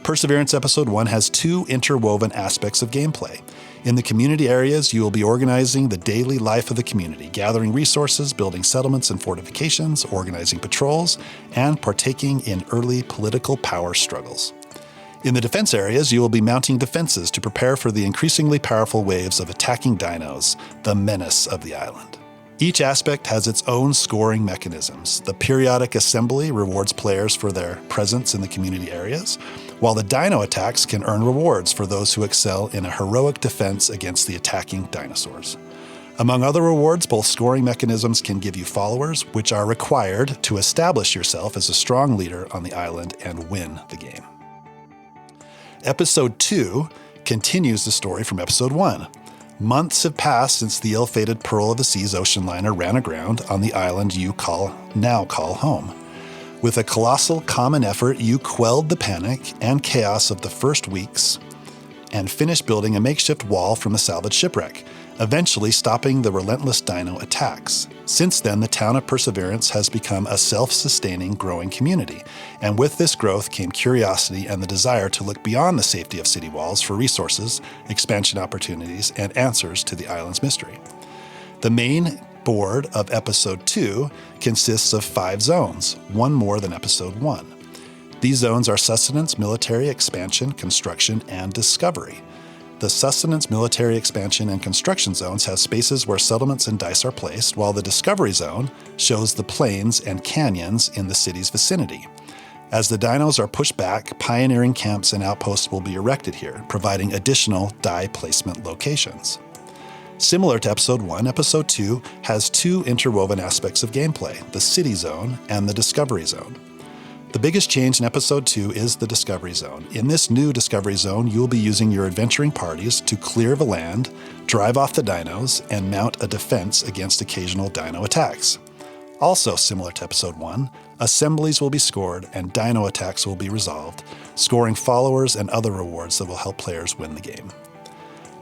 Perseverance Episode 1 has 2 interwoven aspects of gameplay. In the community areas, you will be organizing the daily life of the community, gathering resources, building settlements and fortifications, organizing patrols, and partaking in early political power struggles. In the defense areas, you will be mounting defenses to prepare for the increasingly powerful waves of attacking dinos, the menace of the island. Each aspect has its own scoring mechanisms. The periodic assembly rewards players for their presence in the community areas, while the dino attacks can earn rewards for those who excel in a heroic defense against the attacking dinosaurs. Among other rewards, both scoring mechanisms can give you followers, which are required to establish yourself as a strong leader on the island and win the game. Episode 2 continues the story from Episode 1. Months have passed since the ill-fated Pearl of the Seas ocean liner ran aground on the island you now call home. With a colossal common effort, you quelled the panic and chaos of the first weeks and finished building a makeshift wall from a salvaged shipwreck, eventually stopping the relentless dino attacks. Since then, the town of Perseverance has become a self-sustaining, growing community, and with this growth came curiosity and the desire to look beyond the safety of city walls for resources, expansion opportunities, and answers to the island's mystery. The main board of Episode 2 consists of 5 zones, one more than Episode 1. These zones are sustenance, military, expansion, construction, and discovery. The sustenance, military, expansion, and construction zones have spaces where settlements and dice are placed, while the discovery zone shows the plains and canyons in the city's vicinity. As the dinos are pushed back, pioneering camps and outposts will be erected here, providing additional die placement locations. Similar to Episode 1, Episode 2 has 2 interwoven aspects of gameplay: the city zone and the discovery zone. The biggest change in Episode 2 is the Discovery Zone. In this new Discovery Zone, you will be using your adventuring parties to clear the land, drive off the dinos, and mount a defense against occasional dino attacks. Also similar to Episode 1, assemblies will be scored and dino attacks will be resolved, scoring followers and other rewards that will help players win the game.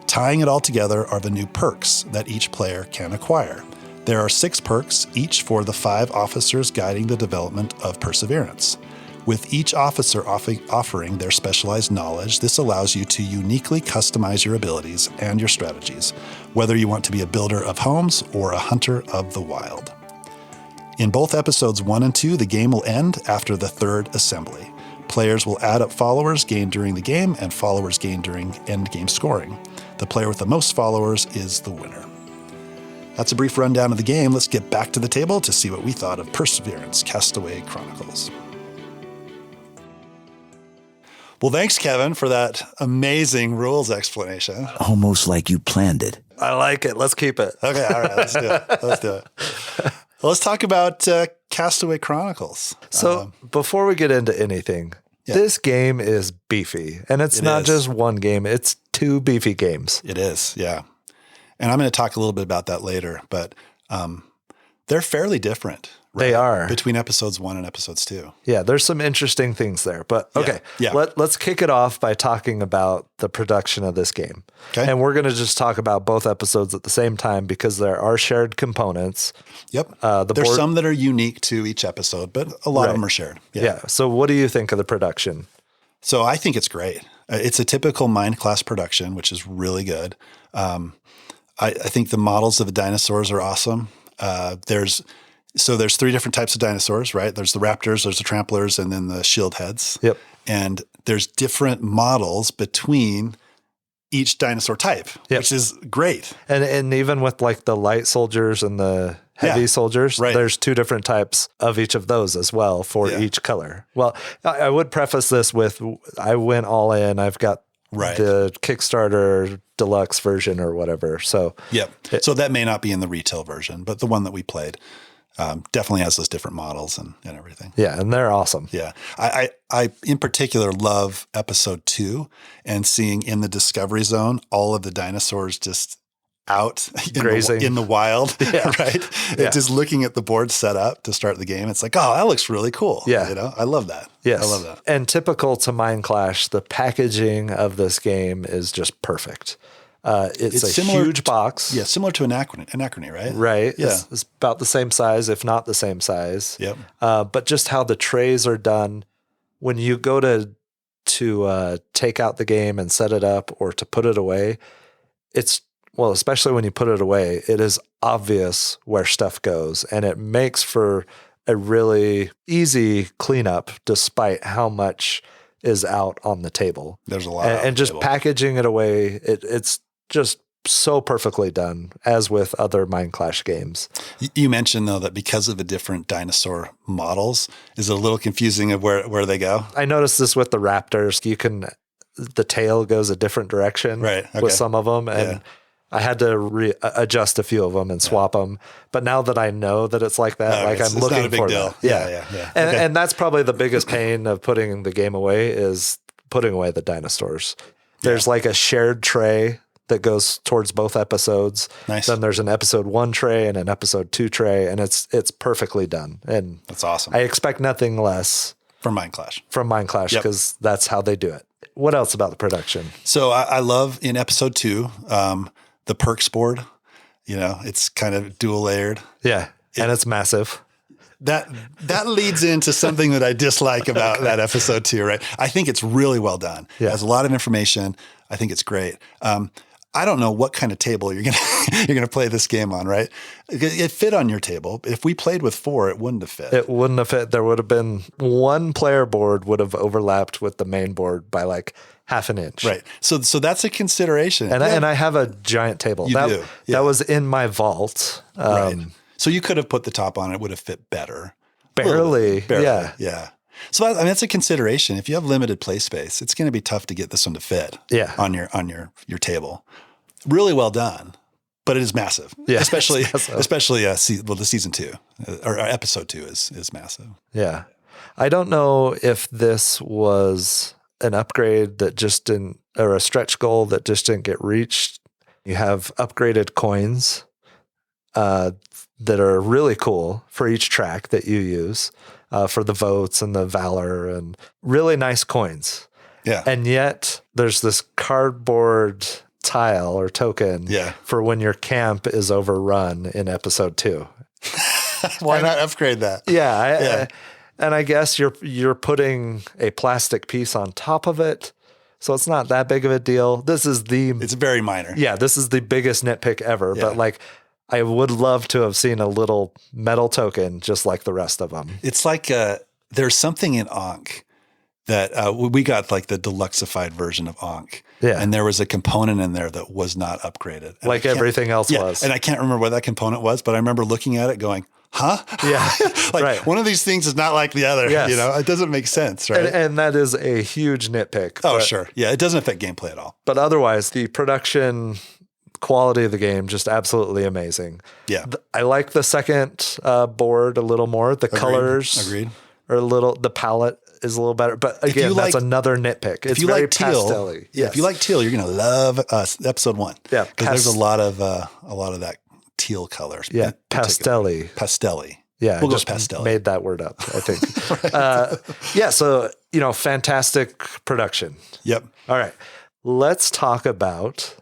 Tying it all together are the new perks that each player can acquire. There are 6 perks, each for the 5 officers guiding the development of Perseverance. With each officer offering their specialized knowledge, this allows you to uniquely customize your abilities and your strategies, whether you want to be a builder of homes or a hunter of the wild. In both episodes 1 and 2, the game will end after the third assembly. Players will add up followers gained during the game and followers gained during endgame scoring. The player with the most followers is the winner. That's a brief rundown of the game. Let's get back to the table to see what we thought of Perseverance: Castaway Chronicles. Well, thanks, Kevin, for that amazing rules explanation. Almost like you planned it. I like it. Let's keep it. Okay, all right, let's do it. Well, let's talk about Castaway Chronicles. So before we get into anything, this game is beefy. And it's not just one game. It's 2 beefy games. It is, yeah. And I'm going to talk a little bit about that later, but they're fairly different. Right? They are. Between episodes 1 and episodes 2. Yeah, there's some interesting things there. But okay, let's kick it off by talking about the production of this game. Okay. And we're going to just talk about both episodes at the same time because there are shared components. Yep. There's some that are unique to each episode, but a lot of them are shared. Yeah. So what do you think of the production? So I think it's great. It's a typical Mind Class production, which is really good. I think the models of the dinosaurs are awesome. There's 3 different types of dinosaurs, right? There's the raptors, there's the tramplers, and then the shield heads. Yep. And there's different models between each dinosaur type, which is great. And even with like the light soldiers and the heavy soldiers, there's 2 different types of each of those as well for each color. Well, I would preface this with I went all in. I've got the Kickstarter deluxe version or whatever. So so that may not be in the retail version, but the one that we played definitely has those different models and everything. Yeah, and they're awesome. Yeah. I in particular love episode 2 and seeing in the Discovery Zone all of the dinosaurs just out grazing in the wild, right? Yeah. Just looking at the board set up to start the game. It's like, oh, that looks really cool. Yeah. You know, I love that. Yes. I love that. And typical to Mind Clash, the packaging of this game is just perfect. It's a huge box. Yeah, similar to Anachrony, right? Right. Yeah. It's about the same size, if not the same size. Yep. But just how the trays are done when you go to take out the game and set it up or to put it away, especially when you put it away, it is obvious where stuff goes, and it makes for a really easy cleanup despite how much is out on the table. There's a lot and just packaging it away, it's just so perfectly done, as with other Mind Clash games. You mentioned, though, that because of the different dinosaur models, is it a little confusing of where they go? I noticed this with the raptors. The tail goes a different direction with some of them, and I had to adjust a few of them and swap them. But now that I know that it's like that, I'm looking not a big for deal. that. Yeah. And that's probably the biggest pain of putting the game away is putting away the dinosaurs. There's like a shared tray that goes towards both episodes. Nice. Then there's an episode 1 tray and an episode 2 tray, and it's perfectly done. And that's awesome. I expect nothing less from Mind Clash. Because that's how they do it. What else about the production? So I love in episode 2, the perks board. You know, it's kind of dual layered. Yeah. And it's massive. That leads into something that I dislike about that episode 2, right? I think it's really well done. Yeah. It has a lot of information. I think it's great. I don't know what kind of table you're gonna play this game on, right? It fit on your table. If we played with 4, it wouldn't have fit. It wouldn't have fit. There would have been one player board would have overlapped with the main board by like half an inch. Right. So that's a consideration. And I have a giant table. You do. Yeah. That was in my vault. Right. So you could have put the top on. It would have fit better. Barely. Yeah. Yeah. So that's a consideration. If you have limited play space, it's going to be tough to get this one to fit on your table. Really well done, but it is massive. Yeah, especially the season 2 or episode 2 is massive. Yeah. I don't know if this was an upgrade that just didn't, or a stretch goal that just didn't get reached. You have upgraded coins that are really cool for each track that you use. For the votes and the valor and really nice coins. Yeah. And yet there's this cardboard tile or token for when your camp is overrun in episode 2. Why not upgrade that? Yeah. And I guess you're putting a plastic piece on top of it. So it's not that big of a deal. It's very minor. Yeah, this is the biggest nitpick ever. Yeah. But like, I would love to have seen a little metal token just like the rest of them. It's like there's something in Ankh that we got like the deluxeified version of Ankh. Yeah. And there was a component in there that was not upgraded. And Like everything else was. And I can't remember what that component was, but I remember looking at it going, huh? Yeah. Like right. one of these things is not like the other. Yes. You know, it doesn't make sense, right? And that is a huge nitpick. Oh, sure. Yeah. It doesn't affect gameplay at all. But otherwise, the production quality of the game, just absolutely amazing. Yeah. I like the second board a little more. The colors Agreed. are a little, the palette is a little better. But again, that's another nitpick. It's very pastel-y. If you like teal, you're going to love episode 1. Yeah. Because there's a lot of that teal color. Yeah. Pastel-y. Pastel-y. Yeah. We'll just go pastel. made that word up, I think. Yeah. So, fantastic production. Yep. All right. Let's talk about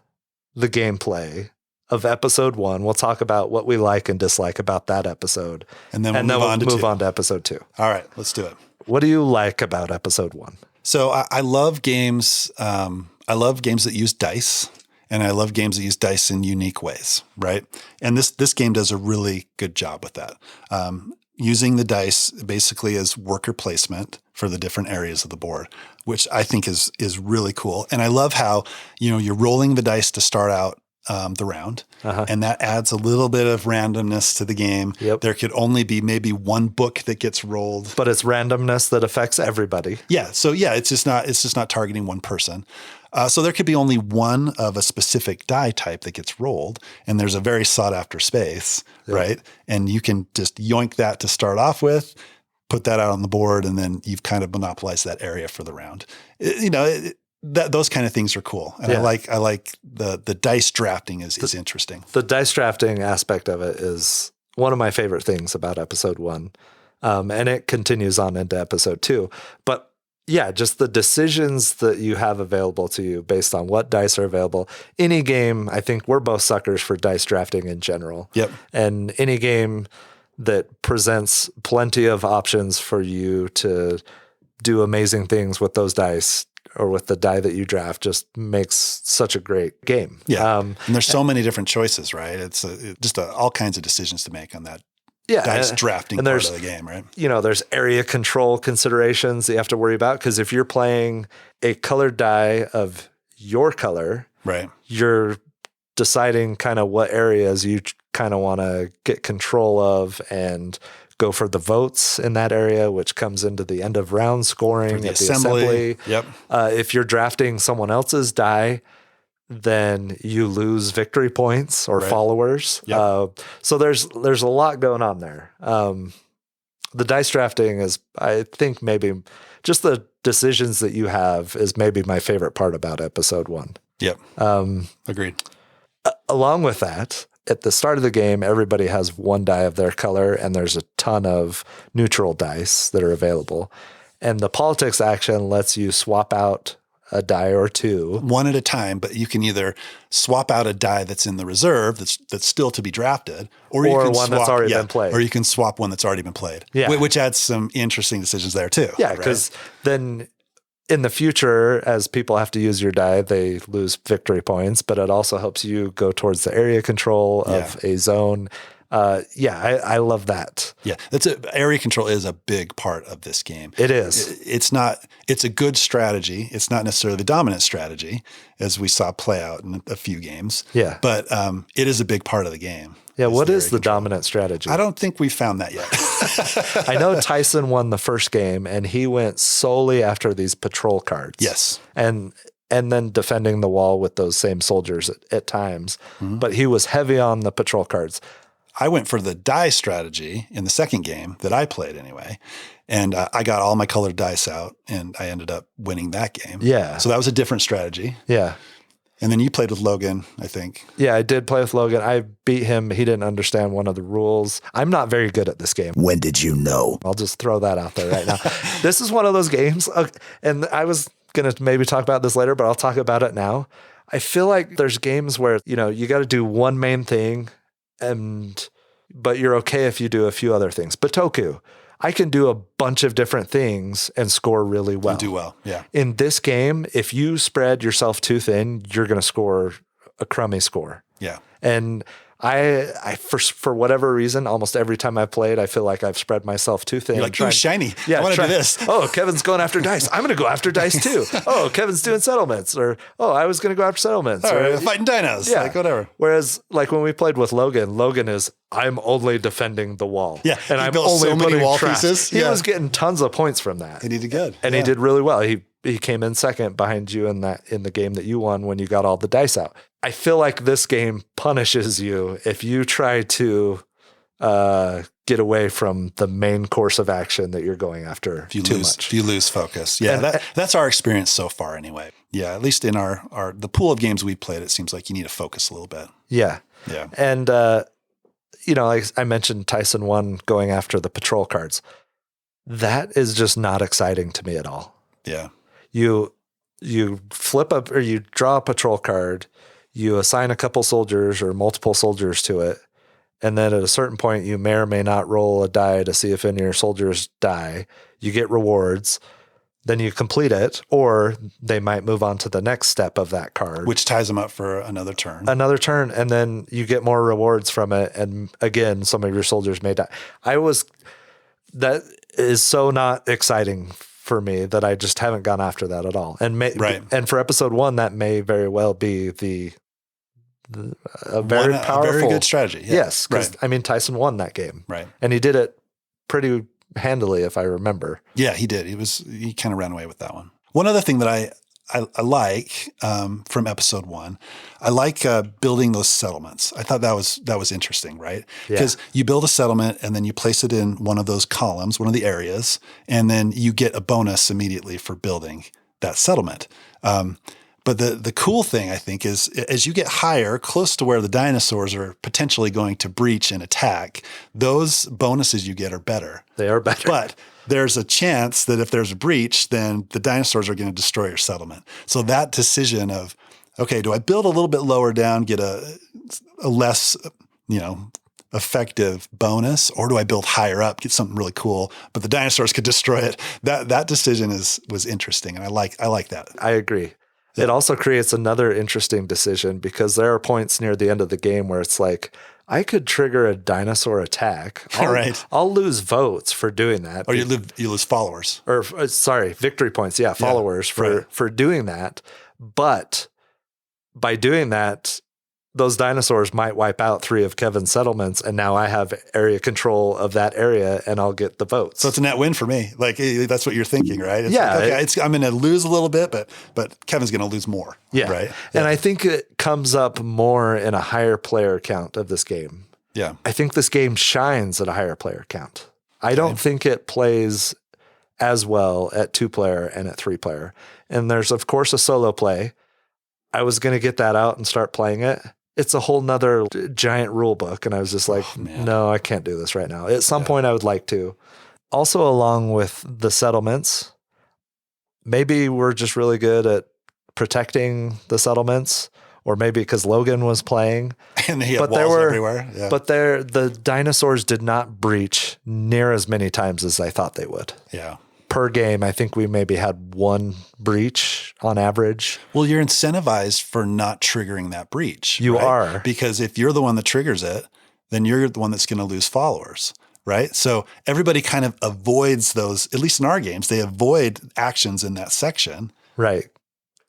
the gameplay of episode 1. We'll talk about what we like and dislike about that episode. And then we'll move on to episode 2. All right. Let's do it. What do you like about episode 1? So I love games. I love games that use dice, and I love games that use dice in unique ways, right? And this game does a really good job with that. Using the dice basically as worker placement for the different areas of the board, which I think is really cool. And I love how, you're rolling the dice to start out the round, and that adds a little bit of randomness to the game. Yep. There could only be maybe one book that gets rolled, but it's randomness that affects everybody. Yeah. So yeah, it's just not targeting one person. So there could be only one of a specific die type that gets rolled, and there's a very sought after space, right? And you can just yoink that to start off with, put that out on the board, and then you've kind of monopolized that area for the round. Those kind of things are cool. And I like the dice drafting is interesting. The dice drafting aspect of it is one of my favorite things about episode 1. And it continues on into episode 2. But yeah, just the decisions that you have available to you based on what dice are available. Any game, I think we're both suckers for dice drafting in general. Yep. And any game that presents plenty of options for you to do amazing things with those dice or with the die that you draft just makes such a great game. Yeah. And there's so many different choices, right? It's just all kinds of decisions to make on that. Yeah, dice drafting part of the game, right? There's area control considerations that you have to worry about, because if you're playing a colored die of your color, right, you're deciding kind of what areas you kind of want to get control of and go for the votes in that area, which comes into the end of round scoring for the at assembly. the assembly. Yep. If you're drafting someone else's die, then you lose victory points or followers. Yep. So there's a lot going on there. The dice drafting is, I think, maybe just the decisions that you have is maybe my favorite part about episode 1. Yep. Agreed. Along with that, at the start of the game, everybody has one die of their color, and there's a ton of neutral dice that are available. And the politics action lets you swap out a die or two. One at a time, but you can either swap out a die that's in the reserve that's still to be drafted, or you can one that's already been played. Or you can swap one that's already been played. Yeah. Which adds some interesting decisions there too. Yeah, because then in the future, as people have to use your die, they lose victory points, but it also helps you go towards the area control of a zone. I love that. Yeah, area control is a big part of this game. It is. It's a good strategy. It's not necessarily the dominant strategy, as we saw play out in a few games. Yeah. But it is a big part of the game. Yeah, what is the dominant strategy? I don't think we found that yet. I know Tyson won the first game, and he went solely after these patrol cards. Yes. And then defending the wall with those same soldiers at times. Mm-hmm. But he was heavy on the patrol cards. I went for the die strategy in the second game that I played anyway. And I got all my colored dice out, and I ended up winning that game. Yeah. So that was a different strategy. Yeah. And then you played with Logan, I think. Yeah, I did play with Logan. I beat him. He didn't understand one of the rules. I'm not very good at this game. When did you know? I'll just throw that out there right now. This is one of those games, and I was going to maybe talk about this later, but I'll talk about it now. I feel like there's games where, you got to do one main thing, but you're okay if you do a few other things. Batoku. I can do a bunch of different things and score really well. You do well, yeah. In this game, if you spread yourself too thin, you're going to score a crummy score. Yeah. And I for whatever reason, almost every time I've played, I feel like I've spread myself too thin. You're like, ooh, shiny. Yeah, I want to do this. Oh, Kevin's going after dice. I'm going to go after dice too. Oh, Kevin's doing settlements. Or, oh, I was going to go after settlements. Or fighting dinos. Yeah. Like, whatever. Whereas, like when we played with Logan is, I'm only defending the wall. Yeah. And I'm only so many putting wall trash. pieces. He Yeah. was getting tons of points from that. And he did good. And he did really well. He came in second behind you in the game that you won when you got all the dice out. I feel like this game punishes you if you try to get away from the main course of action that you're going after If you too lose, much. If you lose focus. Yeah, And- that's our experience so far anyway. Yeah, at least in our the pool of games we played, it seems like you need to focus a little bit. Yeah. Yeah. And, like I mentioned Tyson 1 going after the patrol cards. That is just not exciting to me at all. Yeah. You flip up or you draw a patrol card, you assign a couple soldiers or multiple soldiers to it, and then at a certain point you may or may not roll a die to see if any of your soldiers die. You get rewards, then you complete it, or they might move on to the next step of that card. Which ties them up for another turn. And then you get more rewards from it, and again, some of your soldiers may die. That is so not exciting for me that I just haven't gone after that at all. And and for episode 1, that may very well be a very powerful, a very good strategy. Yeah. Yes, because Tyson won that game, Right. and he did it pretty handily, if I remember. Yeah, he did. He kind of ran away with that one. One other thing that I like from episode 1, I like building those settlements. I thought that was interesting, right? Because you build a settlement and then you place it in one of those columns, one of the areas, and then you get a bonus immediately for building that settlement. But the cool thing, I think, is as you get higher, close to where the dinosaurs are potentially going to breach and attack, those bonuses you get are better. They are better. But there's a chance that if there's a breach, then the dinosaurs are going to destroy your settlement. So that decision of, okay, do I build a little bit lower down, get a less, effective bonus, or do I build higher up, get something really cool, but the dinosaurs could destroy it? That decision was interesting, and I like that. I agree. It also creates another interesting decision because there are points near the end of the game where it's like, I could trigger a dinosaur attack. I'll lose votes for doing that. Or you lose followers. Or victory points. Yeah, followers for doing that. But by doing that, those dinosaurs might wipe out 3 of Kevin's settlements, and now I have area control of that area, and I'll get the votes. So it's a net win for me. Like, that's what you're thinking, right? It's yeah. Like, okay, I'm going to lose a little bit, but Kevin's going to lose more. Yeah. Right. And I think it comes up more in a higher player count of this game. Yeah. I think this game shines at a higher player count. I don't think it plays as well at 2-player and at 3-player. And there's, of course, a solo play. I was going to get that out and start playing it. It's a whole nother giant rule book. And I was just like, no, I can't do this right now. At some point I would like to. Also, along with the settlements, maybe we're just really good at protecting the settlements, or maybe because Logan was playing. And he had walls everywhere. Yeah. But the dinosaurs did not breach near as many times as I thought they would. Yeah. Per game, I think we maybe had 1 breach on average. Well, you're incentivized for not triggering that breach. You are. Because if you're the one that triggers it, then you're the one that's going to lose followers, right? So everybody kind of avoids those, at least in our games, they avoid actions in that section. Right.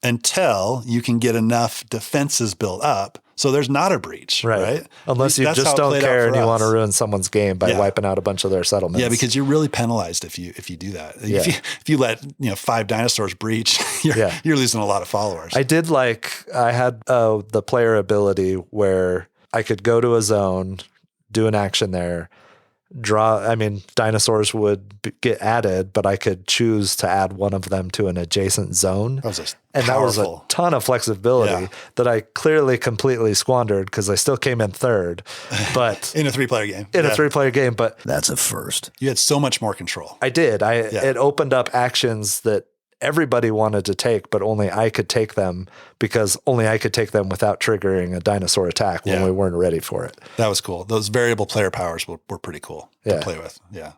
Until you can get enough defenses built up so there's not a breach, right? Unless you just don't care and you want to ruin someone's game by wiping out a bunch of their settlements. Yeah, because you're really penalized if you do that. Yeah. If you let 5 dinosaurs breach, you're losing a lot of followers. I had the player ability where I could go to a zone, do an action there, dinosaurs would get added, but I could choose to add one of them to an adjacent zone. That was a ton of flexibility that I clearly completely squandered because I still came in 3rd. But in a 3-player game. A 3-player game, but that's a first. You had so much more control. I did. It opened up actions that everybody wanted to take, but only I could take them because only I could take them without triggering a dinosaur attack when we weren't ready for it. That was cool. Those variable player powers were pretty cool to play with. Yeah.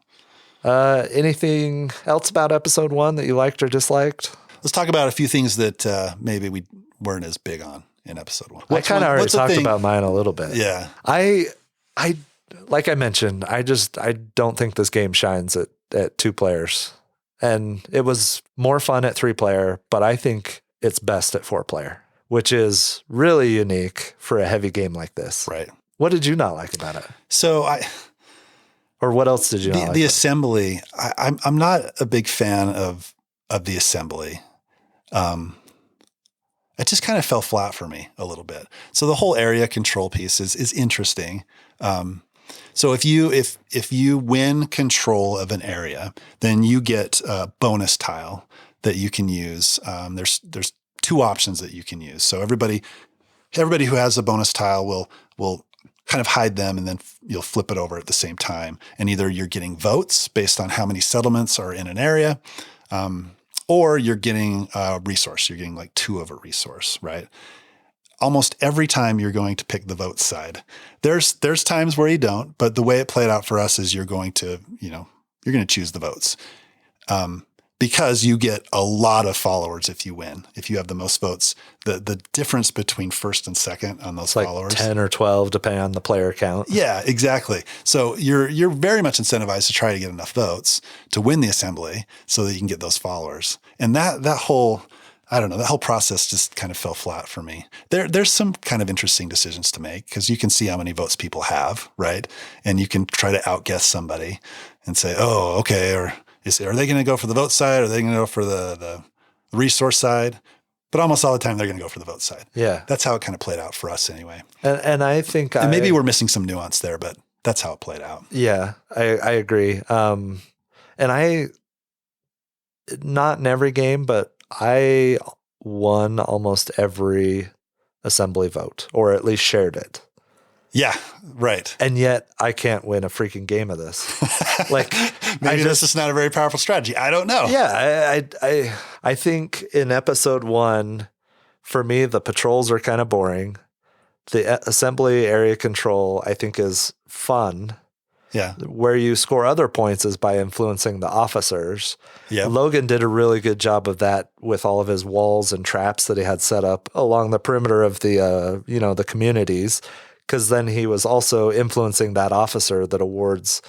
Anything else about episode 1 that you liked or disliked? Let's talk about a few things that maybe we weren't as big on in episode 1. I kind of already talked about mine a little bit. Yeah. I like I mentioned, I don't think this game shines at 2 players. And it was more fun at 3 player, but I think it's best at 4 player, which is really unique for a heavy game like this. Right. What did you not like about it? So or what else did you not like? The assembly, I'm not a big fan of the assembly. It just kind of fell flat for me a little bit. So the whole area control piece is interesting. So if you win control of an area, then you get a bonus tile that you can use. There's 2 options that you can use. So everybody who has a bonus tile will kind of hide them, and then you'll flip it over at the same time. And either you're getting votes based on how many settlements are in an area, or you're getting a resource. You're getting like 2 of a resource, right? Almost every time you're going to pick the vote side. There's times where you don't, but the way it played out for us is you're going to choose the votes. Because you get a lot of followers if you win. If you have the most votes, the difference between first and second on those followers, 10 or 12, depending on the player count. Yeah, exactly. So you're very much incentivized to try to get enough votes to win the assembly so that you can get those followers. And that whole, I don't know, that whole process just kind of fell flat for me. There's some kind of interesting decisions to make because you can see how many votes people have, right? And you can try to outguess somebody and say, oh, okay, or are they going to go for the vote side? Or are they going to go for the resource side? But almost all the time, they're going to go for the vote side. Yeah. That's how it kind of played out for us anime. And I think maybe we're missing some nuance there, but that's how it played out. Yeah, I agree. And not in every game, but I won almost every assembly vote, or at least shared it. Yeah, right. And yet I can't win a freaking game of this. Like maybe this is not a very powerful strategy. I don't know. Yeah, I think in episode 1, for me, the patrols are kind of boring. The assembly area control, I think, is fun. Yeah. Where you score other points is by influencing the officers. Yeah. Logan did a really good job of that with all of his walls and traps that he had set up along the perimeter of the the communities. Because then he was also influencing that officer that awards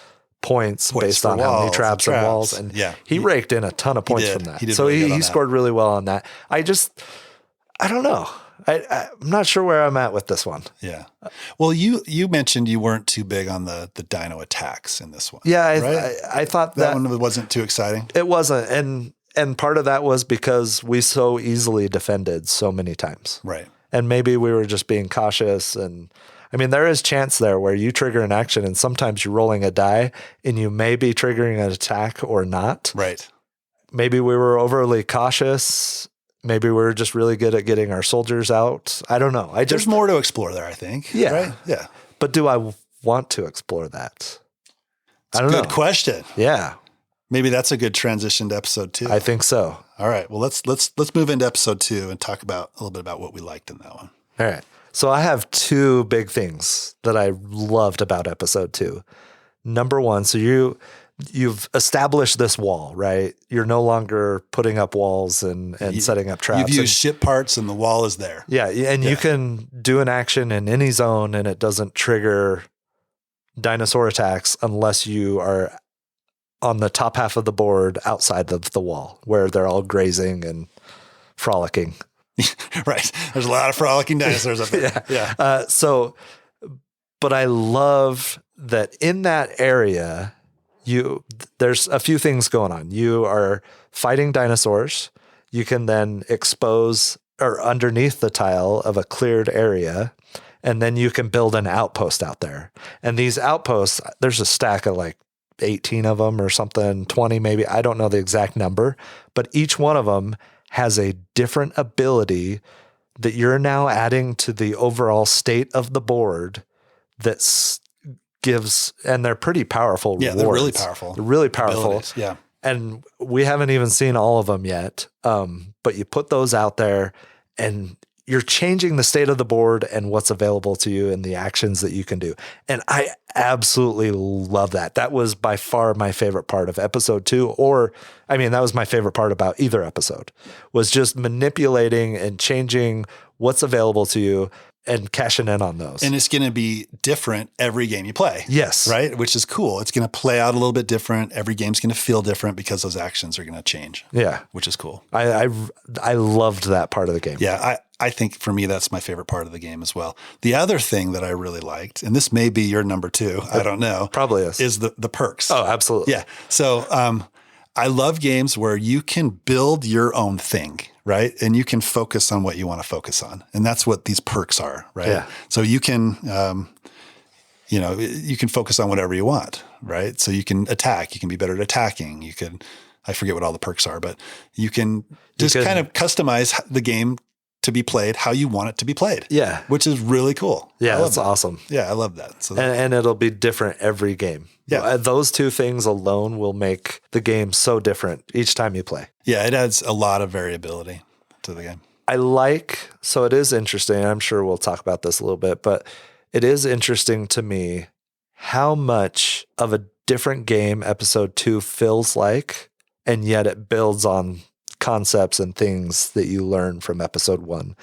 points based on how many traps and walls. And he raked in a ton of points from that. So he scored really well on that. I don't know. I'm not sure where I'm at with this one. Yeah. Well, you mentioned you weren't too big on the dino attacks in this one. Yeah, right? I thought that one wasn't too exciting. It wasn't. And part of that was because we so easily defended so many times. Right. And maybe we were just being cautious. And I mean, there is chance there where you trigger an action and sometimes you're rolling a die and you may be triggering an attack or not. Right. Maybe we were overly cautious. Maybe we were just really good at getting our soldiers out. I don't know. There's more to explore there, I think. Yeah. Right? Yeah. But do I want to explore that? I don't know. Good question. Yeah. Maybe that's a good transition to episode 2. I think so. All right. Well, let's move into episode 2 and talk about a little bit about what we liked in that one. All right. So I have 2 big things that I loved about episode 2. Number 1, so you've established this wall, right? You're no longer putting up walls and setting up traps. You've used ship parts and the wall is there. Yeah. And you can do an action in any zone and it doesn't trigger dinosaur attacks unless you are on the top half of the board outside of the wall where they're all grazing and frolicking. Right. There's a lot of frolicking dinosaurs up there. Yeah. But I love that in that area, there's a few things going on. You are fighting dinosaurs. You can then expose or underneath the tile of a cleared area, and then you can build an outpost out there. And these outposts, there's a stack of like 18 of them or something, 20 maybe. I don't know the exact number, but each one of them has a different ability that you're now adding to the overall state of the board that gives, and they're pretty powerful rewards. Yeah, they're really powerful. They're really powerful. Abilities, yeah. And we haven't even seen all of them yet. But you put those out there and you're changing the state of the board and what's available to you and the actions that you can do. And I absolutely love that. That was by far my favorite part of episode 2, that was my favorite part about either episode, was just manipulating and changing what's available to you and cashing in on those. And it's going to be different every game you play. Yes. Right? Which is cool. It's going to play out a little bit different. Every game's going to feel different because those actions are going to change. Yeah. Which is cool. I loved that part of the game. Yeah. I think for me, that's my favorite part of the game as well. The other thing that I really liked, and this may be your number 2, I don't know. Probably is the perks. Oh, absolutely. Yeah. So I love games where you can build your own thing, right? And you can focus on what you want to focus on. And that's what these perks are, right? Yeah. So you can, you can focus on whatever you want, right? So you can attack, you can be better at attacking. You can, I forget what all the perks are, but you can just kind of customize the game to be played how you want it to be played. Yeah. Which is really cool. Yeah, that's awesome. Yeah, I love that. So and it'll be different every game. Yeah. Those 2 things alone will make the game so different each time you play. Yeah, it adds a lot of variability to the game. So it is interesting. I'm sure we'll talk about this a little bit, but it is interesting to me how much of a different game episode 2 feels like, and yet it builds on concepts and things that you learn from episode 1.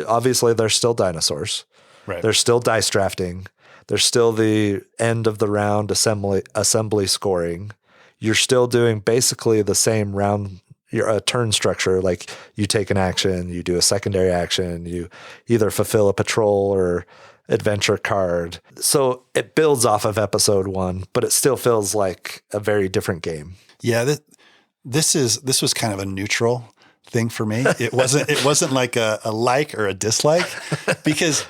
Obviously there's still dinosaurs. Right. There's still dice drafting. There's still the end of the round assembly scoring. You're still doing basically the same round, your turn structure. Like you take an action, you do a secondary action, you either fulfill a patrol or adventure card. So it builds off of episode 1, but it still feels like a very different game. Yeah. This was kind of a neutral thing for me. It wasn't like a like or a dislike, because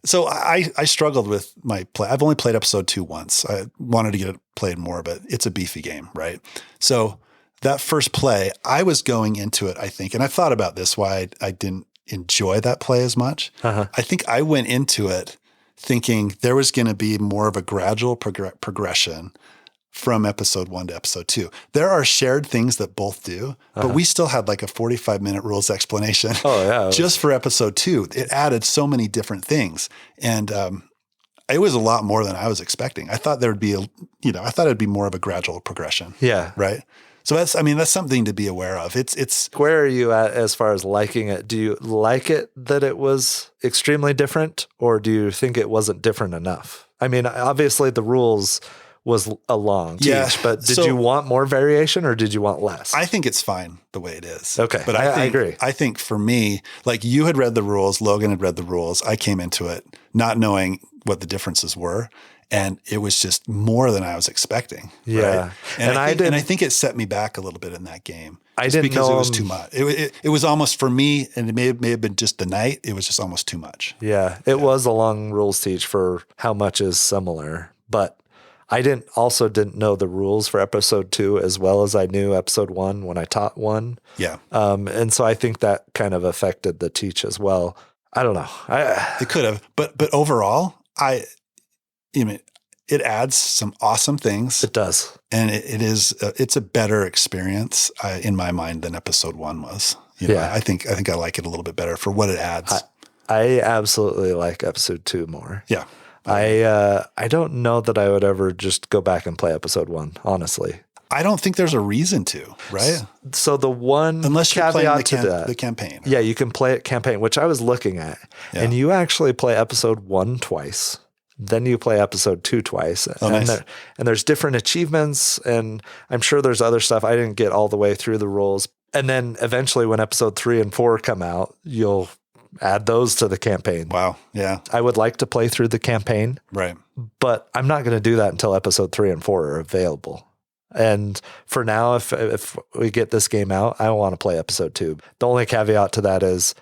so I struggled with my play. I've only played episode 2 once. I wanted to get it played more, but it's a beefy game, right? So that first play, I was going into it, I think, and I thought about this, why I didn't enjoy that play as much. Uh-huh. I think I went into it thinking there was going to be more of a gradual progression from episode 1 to episode 2. There are shared things that both do, but we still had like a 45-minute rules explanation. Oh, yeah. Just for episode 2. It added so many different things. And it was a lot more than I was expecting. I thought there'd be it'd be more of a gradual progression. Yeah. Right. So that's something to be aware of. It's Where are you at as far as liking it? Do you like it that it was extremely different, or do you think it wasn't different enough? I mean, obviously the rules was a long teach, but did you want more variation or did you want less? I think it's fine the way it is. Okay. But I agree. I think for me, like you had read the rules, Logan had read the rules. I came into it not knowing what the differences were. And it was just more than I was expecting. Yeah. Right? And I think it set me back a little bit in that game. I didn't because know it was too much. It was almost, for me, and it may have been just the night, it was just almost too much. Yeah. It was a long rules teach for how much is similar. But I didn't know the rules for episode 2 as well as I knew episode 1 when I taught 1. Yeah. And so I think that kind of affected the teach as well. I don't know. It could have, but overall, it adds some awesome things. It does. And it's a better experience in my mind than episode 1 was. I think I like it a little bit better for what it adds. I absolutely like episode 2 more. Yeah. I don't know that I would ever just go back and play episode 1, honestly. I don't think there's a reason to, right? So the one unless you're playing the campaign. Yeah, you can play it campaign, which I was looking at. Yeah. And you actually play episode 1 twice. Then you play episode 2 twice. Oh, and, nice. And there's different achievements, and I'm sure there's other stuff. I didn't get all the way through the rules. And then eventually when episode 3 and 4 come out, you'll add those to the campaign. Wow. Yeah. I would like to play through the campaign. Right. But I'm not going to do that until episode 3 and 4 are available. And for now, if we get this game out, I want to play episode 2. The only caveat to that is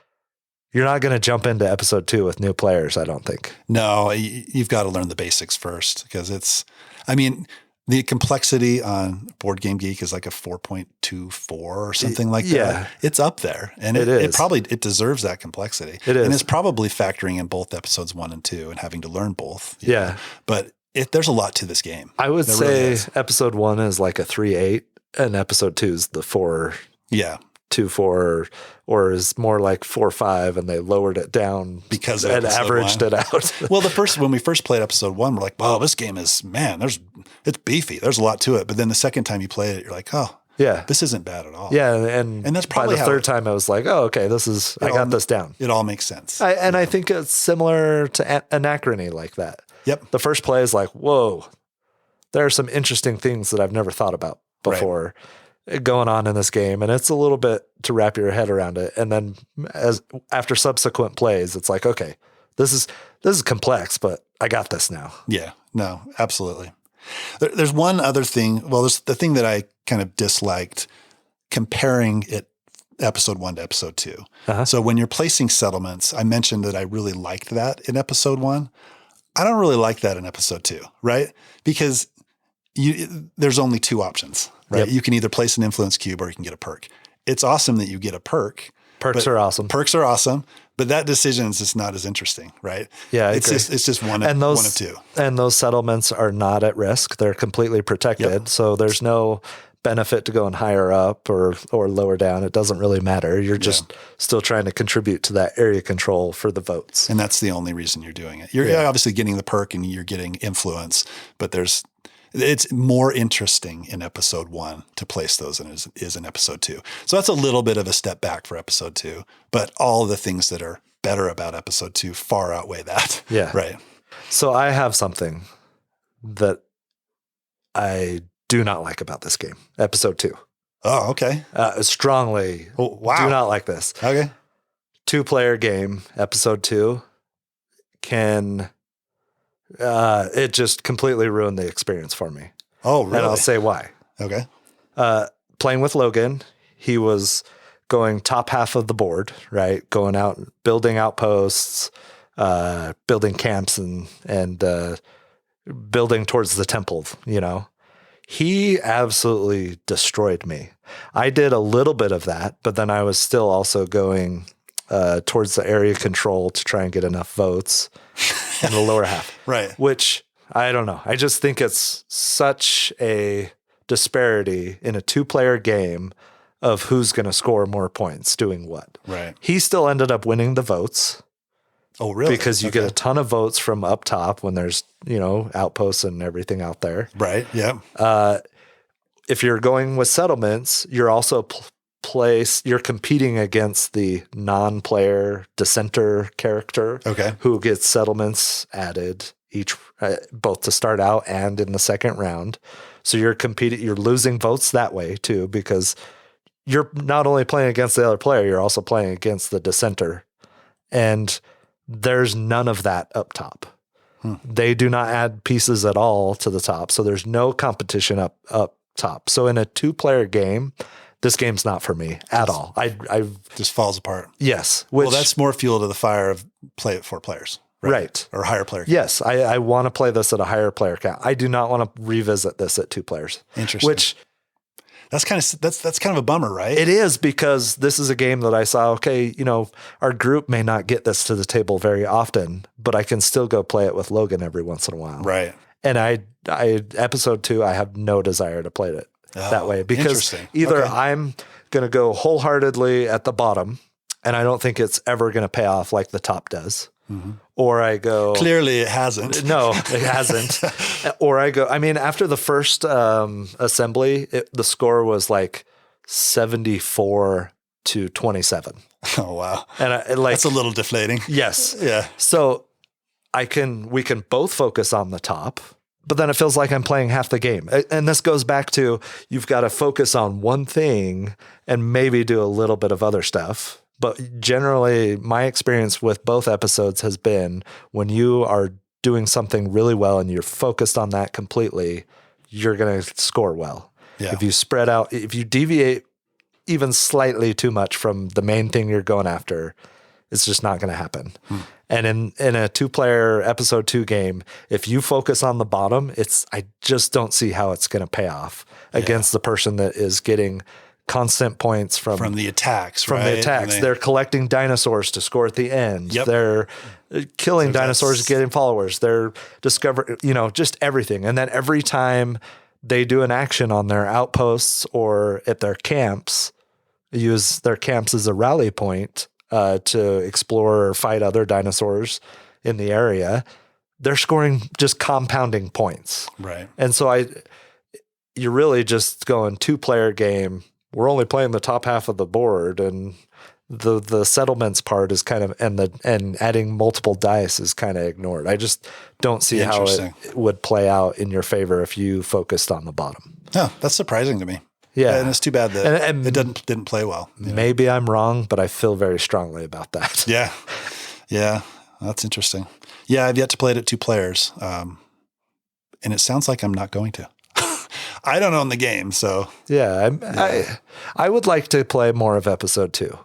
you're not going to jump into episode 2 with new players, I don't think. No, you've got to learn the basics first, because the complexity on Board Game Geek is like a 4.24 or something like that. Yeah. It's up there, and it deserves that complexity. It is. And it's probably factoring in both episodes 1 and 2 and having to learn both. Yeah. But there's a lot to this game. I would say really episode 1 is like a 3.8 and episode 2 is the 4. Yeah. 2.4 or is more like 4.5, and they lowered it down because of and averaged it out. Well, when we first played episode 1, we're like, wow, this game is, man, it's beefy. There's a lot to it. But then the second time you play it, you're like, oh, yeah, this isn't bad at all. Yeah. And that's probably by the third time I was like, oh, okay, I got this down. It all makes sense. I think it's similar to Anachrony like that. Yep. The first play is like, whoa, there are some interesting things that I've never thought about before going on in this game. And it's a little bit to wrap your head around it. And then after subsequent plays, it's like, okay, this is complex, but I got this now. Yeah, no, absolutely. There's one other thing. Well, there's the thing that I kind of disliked comparing it episode 1 to episode 2. Uh-huh. So when you're placing settlements, I mentioned that I really liked that in episode 1. I don't really like that in episode 2, right? Because there's only 2 options, right? Yep. You can either place an influence cube or you can get a perk. It's awesome that you get a perk. Perks are awesome. Perks are awesome, but that decision is just not as interesting, right? Yeah, it's just one of 2. And those settlements are not at risk. They're completely protected. Yep. So there's no benefit to going higher up or lower down. It doesn't really matter. You're just still trying to contribute to that area control for the votes. And that's the only reason you're doing it. You're obviously getting the perk and you're getting influence, but it's more interesting in episode 1 to place those than it is in episode 2. So that's a little bit of a step back for episode 2, but all of the things that are better about episode 2 far outweigh that. Yeah. Right. So I have something that I do not like about this game, episode 2. Oh, okay. Strongly do not like this. Okay. 2-player game, episode 2 can... it just completely ruined the experience for me. Oh, really? And I'll say why. Okay. Playing with Logan, he was going top half of the board, right? Going out, building outposts, building camps and building towards the temple, He absolutely destroyed me. I did a little bit of that, but then I was still also going towards the area control to try and get enough votes in the lower half. Right. Which, I don't know. I just think it's such a disparity in a 2-player game of who's going to score more points doing what. Right. He still ended up winning the votes. Oh, really? Because you get a ton of votes from up top when there's, outposts and everything out there. Right. Yeah. If you're going with settlements, you're also you're competing against the non-player dissenter character, who gets settlements added each, both to start out and in the second round. So you're losing votes that way too, because you're not only playing against the other player, you're also playing against the dissenter, and there's none of that up top. They do not add pieces at all to the top, so there's no competition up top. So in a 2-player game, this game's not for me at all. I just falls apart. Yes. Well, that's more fuel to the fire of play it 4 players. Right. Or higher player count. Yes. I want to play this at a higher player count. I do not want to revisit this at 2 players. Interesting. Which that's kind of a bummer, right? It is, because this is a game that I saw, okay, our group may not get this to the table very often, but I can still go play it with Logan every once in a while. Right. And I episode 2, I have no desire to play it that way, because either I'm going to go wholeheartedly at the bottom, and I don't think it's ever going to pay off like the top does. Mm-hmm. Or I go... Clearly it hasn't. No, it hasn't. Or I go... I mean, after the first assembly, the score was like 74 to 27. Oh, wow. And that's a little deflating. Yes. Yeah. So we can both focus on the top, but then it feels like I'm playing half the game. And this goes back to, you've got to focus on one thing and maybe do a little bit of other stuff. But generally, my experience with both episodes has been, when you are doing something really well and you're focused on that completely, you're going to score well. Yeah. If you spread out, if you deviate even slightly too much from the main thing you're going after, it's just not going to happen. And in a 2-player episode 2 game, if you focus on the bottom, I just don't see how it's going to pay off against the person that is getting constant points from the attacks. From the attacks. They're collecting dinosaurs to score at the end. Yep. They're killing dinosaurs, getting followers. They're discovering, just everything. And then every time they do an action on their outposts or at their camps, use their camps as a rally point to explore or fight other dinosaurs in the area, they're scoring just compounding points. Right. And so you're really just going 2-player game. We're only playing the top half of the board, and the settlements part is kind of, and adding multiple dice is kind of ignored. I just don't see how it would play out in your favor if you focused on the bottom. Oh, that's surprising to me. Yeah. And it's too bad that it didn't play well. Maybe I'm wrong, but I feel very strongly about that. Yeah. Yeah. That's interesting. Yeah. I've yet to play it at 2 players. And it sounds like I'm not going to. I don't own the game, so. Yeah. I would like to play more of episode 2.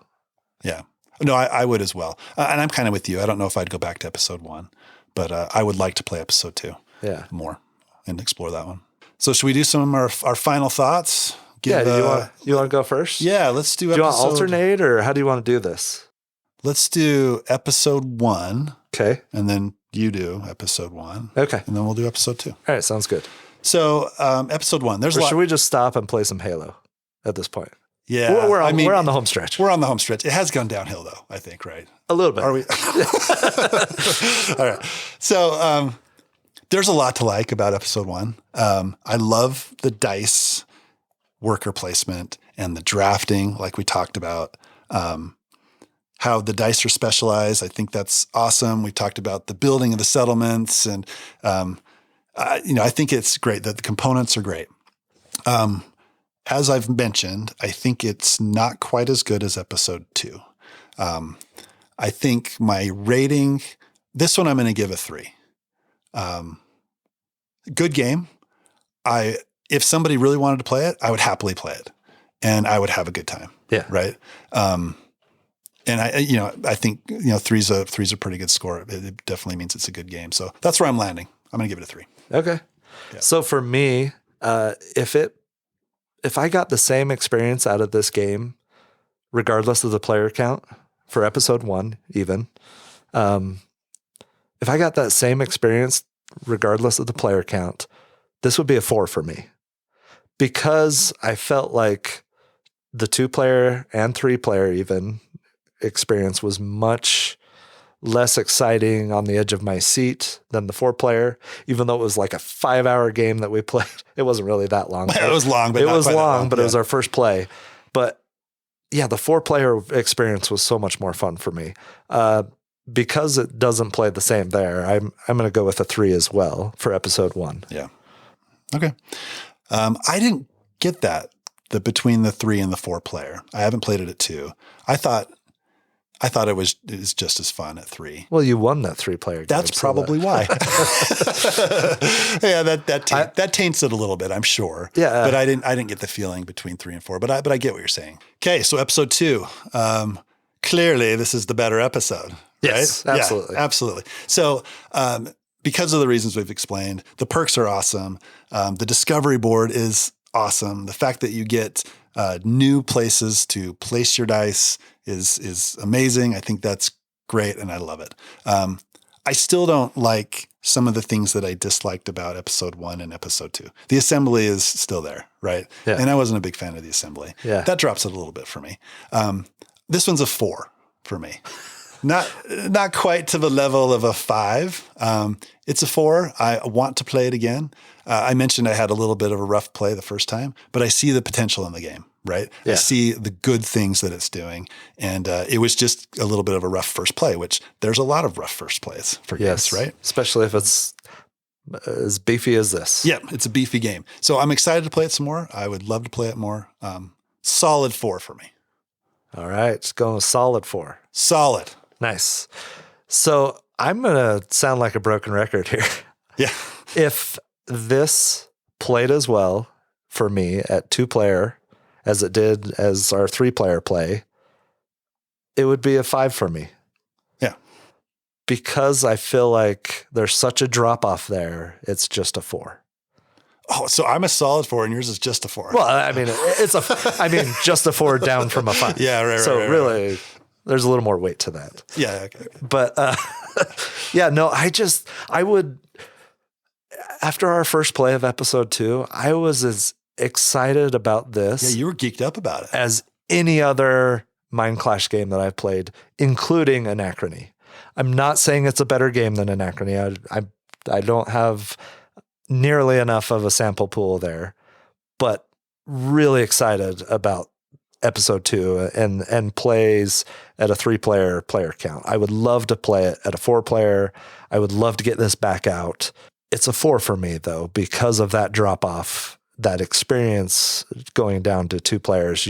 Yeah. No, I would as well. And I'm kind of with you. I don't know if I'd go back to episode 1, but I would like to play episode 2 more and explore that one. So should we do some of our final thoughts? Do you want to go first? Yeah, let's do episode. Do you want to alternate, or how do you want to do this? Let's do episode 1. Okay. And then you do episode 1. Okay. And then we'll do episode 2. All right, sounds good. So episode 1, there's a lot. Should we just stop and play some Halo at this point? Yeah. We're on the home stretch. We're on the home stretch. It has gone downhill though, I think, right? A little bit. Are we? All right. So there's a lot to like about episode 1. I love the dice worker placement and the drafting, like we talked about. How the dice are specialized. I think that's awesome. We talked about the building of the settlements, and I think it's great that the components are great. As I've mentioned, I think it's not quite as good as episode 2. I think my rating, this one I'm going to give a 3. Good game. If somebody really wanted to play it, I would happily play it, and I would have a good time. Yeah. Right. And I think, 3's a pretty good score. It definitely means it's a good game. So that's where I'm landing. I'm going to give it a 3. Okay. Yeah. So for me, if I got the same experience out of this game, regardless of the player count for episode 1, even, if I got that same experience, regardless of the player count, this would be a 4 for me, because I felt like the 2-player and 3-player even experience was much less exciting, on the edge of my seat, than the 4-player, even though it was like a 5-hour game that we played. It wasn't really that long. It was long, but it was our first play. But yeah, the 4-player experience was so much more fun for me. Because it doesn't play the same there, I'm going to go with a 3 as well for episode 1. Yeah. Okay. I didn't get that between the 3 and the 4-player. I haven't played it at 2. I thought it was just as fun at 3. Well, you won that 3-player game. That's probably why. Yeah, that taints it a little bit, I'm sure. Yeah, but I didn't get the feeling between 3 and 4. But I get what you're saying. Okay, so episode 2. Clearly, this is the better episode. Yes, right? absolutely, yeah, absolutely. So. Because of the reasons we've explained, the perks are awesome. The discovery board is awesome. The fact that you get new places to place your dice is amazing. I think that's great, and I love it. I still don't like some of the things that I disliked about episode 1 and episode 2. The assembly is still there, right? Yeah. And I wasn't a big fan of the assembly. Yeah. That drops it a little bit for me. This one's a 4 for me. Not quite to the level of a 5. It's a 4. I want to play it again. I mentioned I had a little bit of a rough play the first time, but I see the potential in the game, right? Yeah. I see the good things that it's doing. And it was just a little bit of a rough first play, which there's a lot of rough first plays for games, right? Especially if it's as beefy as this. Yeah, it's a beefy game. So I'm excited to play it some more. I would love to play it more. Solid 4 for me. All right, it's going with solid 4. Solid. Nice. So I'm going to sound like a broken record here. Yeah. If this played as well for me at 2-player as it did as our 3-player play, it would be a 5 for me. Yeah. Because I feel like there's such a drop off there, it's just a 4. Oh, so I'm a solid 4 and yours is just a 4. Well, I mean, just a 4 down from a 5. Yeah, right. So right, really, right. There's a little more weight to that. Yeah. Okay. But yeah, no, I would, after our first play of episode 2, I was as excited about this. Yeah, you were geeked up about it. As any other Mind Clash game that I've played, including Anachrony. I'm not saying it's a better game than Anachrony. I don't have nearly enough of a sample pool there, but really excited about episode 2 and plays at a 3-player player count. I would love to play it at a 4-player. I would love to get this back out. It's a 4 for me though, because of that drop off, that experience going down to 2 players.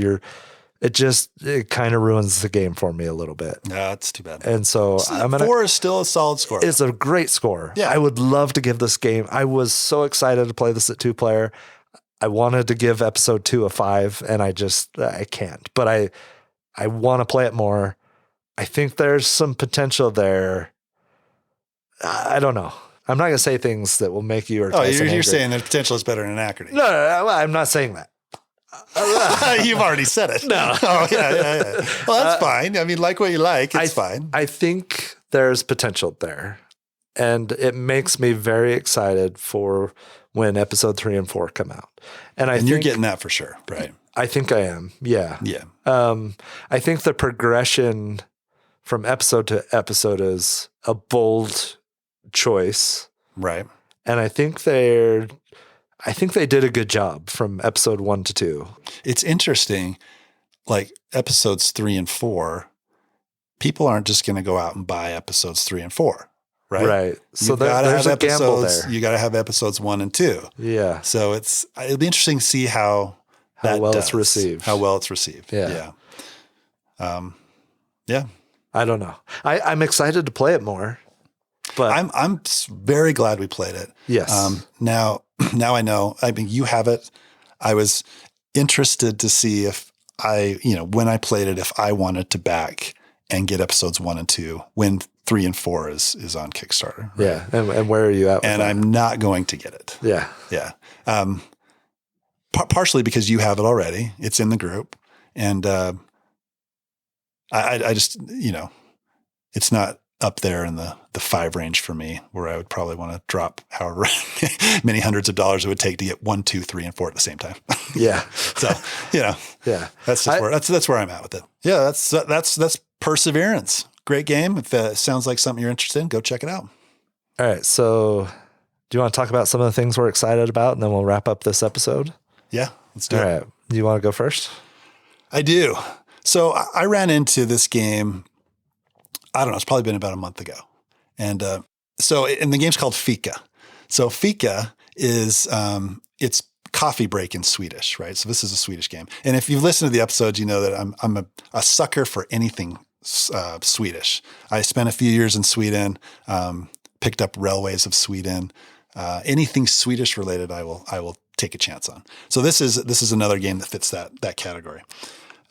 It kind of ruins the game for me a little bit. Yeah, it's too bad. And so 4 is still a solid score. It's a great score. Yeah. I would love to give this game. I was so excited to play this at 2-player. I wanted to give episode 2 a 5, and I can't. But I want to play it more. I think there's some potential there. I don't know. I'm not going to say things that will make you or Tyson you're angry. saying the potential is better than Anachrony. No, I'm not saying that. You've already said it. No. Oh, yeah. Well, that's fine. I mean, like what you like. It's fine. I think there's potential there. And it makes me very excited for when episode 3 and 4 come out. And you're getting that for sure, right? I think I am. Yeah. Yeah. I think the progression from episode to episode is a bold choice. Right. And I think they did a good job from episode 1 to 2. It's interesting, like episodes 3 and 4, people aren't just going to go out and buy episodes 3 and 4, right? Right. So there's a gamble there. You got to have episodes 1 and 2. Yeah. So it'll be interesting to see how it's received. How well it's received. Yeah. Yeah. I don't know. I'm excited to play it more, but I'm very glad we played it. Yes. Now I know. I mean, you have it. I was interested to see if when I played it, if I wanted to back and get episodes 1 and 2 when 3 and 4 is on Kickstarter. Right? Yeah. And where are you at with and that? I'm not going to get it. Yeah. Yeah. Partially because you have it already. It's in the group. And I just, it's not up there in the 5 range for me, where I would probably want to drop however many hundreds of dollars it would take to get 1, 2, 3, and 4 at the same time. Yeah. So, yeah, that's just that's where I'm at with it. Yeah. That's Perseverance. Great game. If it sounds like something you're interested in, go check it out. All right. So do you want to talk about some of the things we're excited about, and then we'll wrap up this episode? Yeah, let's do it. All right. You want to go first? I do. So I ran into this game, I don't know, it's probably been about a month ago. And and the game's called Fika. So Fika is, it's coffee break in Swedish, right? So this is a Swedish game. And if you've listened to the episodes, you know that I'm a sucker for anything Swedish. I spent a few years in Sweden, picked up Railways of Sweden. Anything Swedish related, I will take a chance on. So this is another game that fits that category.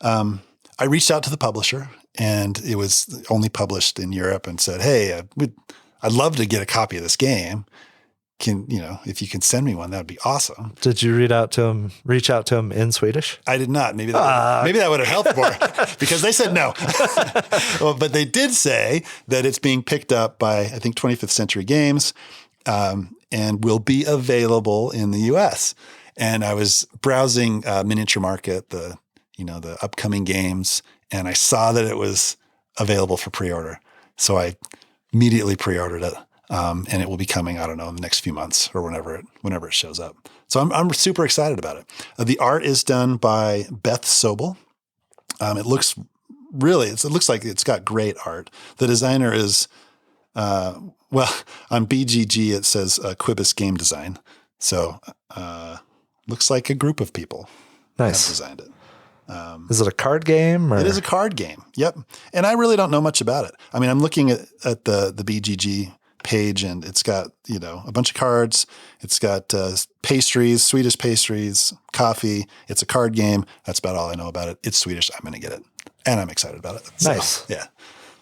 I reached out to the publisher, and it was only published in Europe, and said, "Hey, I'd love to get a copy of this game. If you can send me one, that would be awesome." Did you reach out to him in Swedish? I did not. Maybe that would have helped more because they said no. Well, but they did say that it's being picked up by, I think, 25th Century Games, and will be available in the U.S. And I was browsing Miniature Market, the upcoming games, and I saw that it was available for pre-order. So I immediately pre-ordered it, and it will be coming, I don't know, in the next few months or whenever it shows up. So I'm super excited about it. The art is done by Beth Sobel. It looks like it's got great art. The designer is, on BGG it says Quibus Game Design. So looks like a group of people have designed it. Is it a card game? Or? It is a card game. Yep. And I really don't know much about it. I mean, I'm looking at the BGG page, and it's got, a bunch of cards. It's got pastries, Swedish pastries, coffee. It's a card game. That's about all I know about it. It's Swedish. I'm going to get it. And I'm excited about it. Nice. Yeah.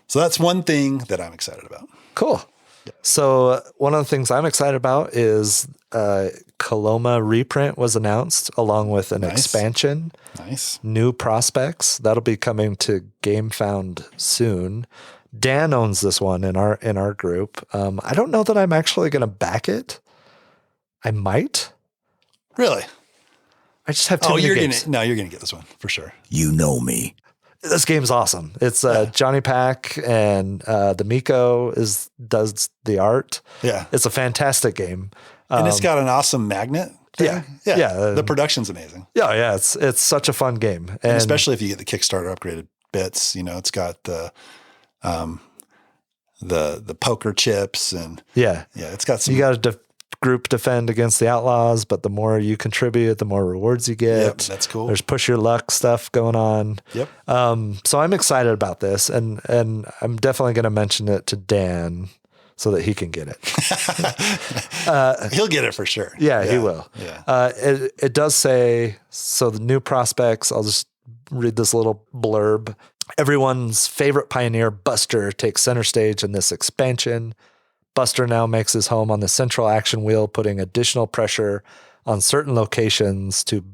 So that's one thing that I'm excited about. Cool. Yeah. So one of the things I'm excited about is Coloma reprint was announced along with an expansion. Nice. New prospects. That'll be coming to GameFound soon. Dan owns this one in our group. I don't know that I'm actually going to back it. I might. Really? I just have too many games. You're gonna get this one for sure. You know me. This game's awesome. It's Johnny Pack and the Miko does the art. Yeah. It's a fantastic game. And it's got an awesome magnet thing. Yeah. The production's amazing. Yeah. It's such a fun game. And especially if you get the Kickstarter upgraded bits, it's got the poker chips and it's got some. You got to group defend against the outlaws, but the more you contribute, the more rewards you get. Yep, that's cool. There's push your luck stuff going on. Yep. So I'm excited about this, and I'm definitely going to mention it to Dan so that he can get it. He'll get it for sure. Yeah, he will. Yeah. It does say, so the new prospects, I'll just read this little blurb. Everyone's favorite pioneer, Buster, takes center stage in this expansion. Buster now makes his home on the central action wheel, putting additional pressure on certain locations to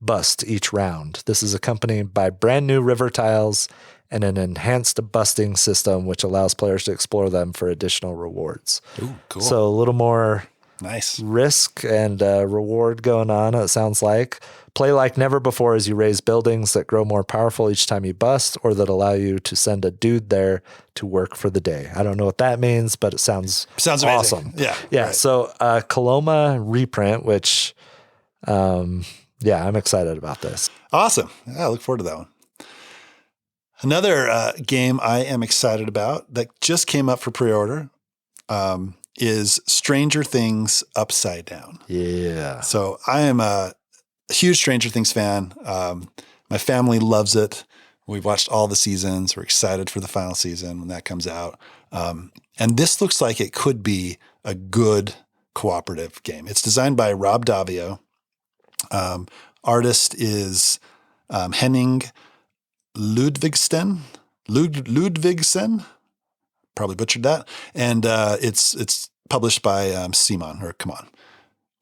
bust each round. This is accompanied by brand new river tiles and an enhanced busting system, which allows players to explore them for additional rewards. Ooh, cool. So a little more nice risk and reward going on, it sounds like. Play like never before as you raise buildings that grow more powerful each time you bust, or that allow you to send a dude there to work for the day. I don't know what that means, but it sounds awesome. Yeah. Yeah. Right. So Coloma reprint, which, I'm excited about this. Awesome. Yeah, I look forward to that one. Another game I am excited about that just came up for pre-order is Stranger Things Upside Down. Yeah. So I am a huge Stranger Things fan. My family loves it. We've watched all the seasons. We're excited for the final season when that comes out. And this looks like it could be a good cooperative game. It's designed by Rob Daviau. Artist is Henning Ludvigsen. Probably butchered that. And it's published by CMON,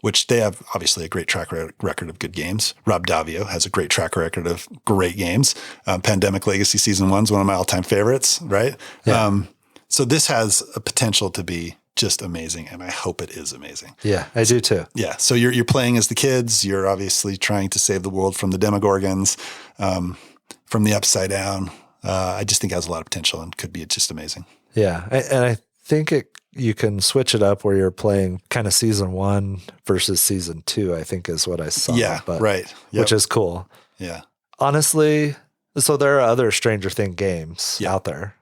which they have obviously a great track record of good games. Rob Daviau has a great track record of great games. Pandemic Legacy Season 1 is one of my all-time favorites, right? Yeah. So this has a potential to be just amazing, and I hope it is amazing. Yeah, I do too. Yeah, so you're playing as the kids. You're obviously trying to save the world from the Demogorgons, from the Upside Down. I just think it has a lot of potential and could be just amazing. Yeah, and I think you can switch it up where you're playing kind of season 1 versus season 2, I think is what I saw. Yeah, right. Yep. Which is cool. Yeah. Honestly, so there are other Stranger Things games out there.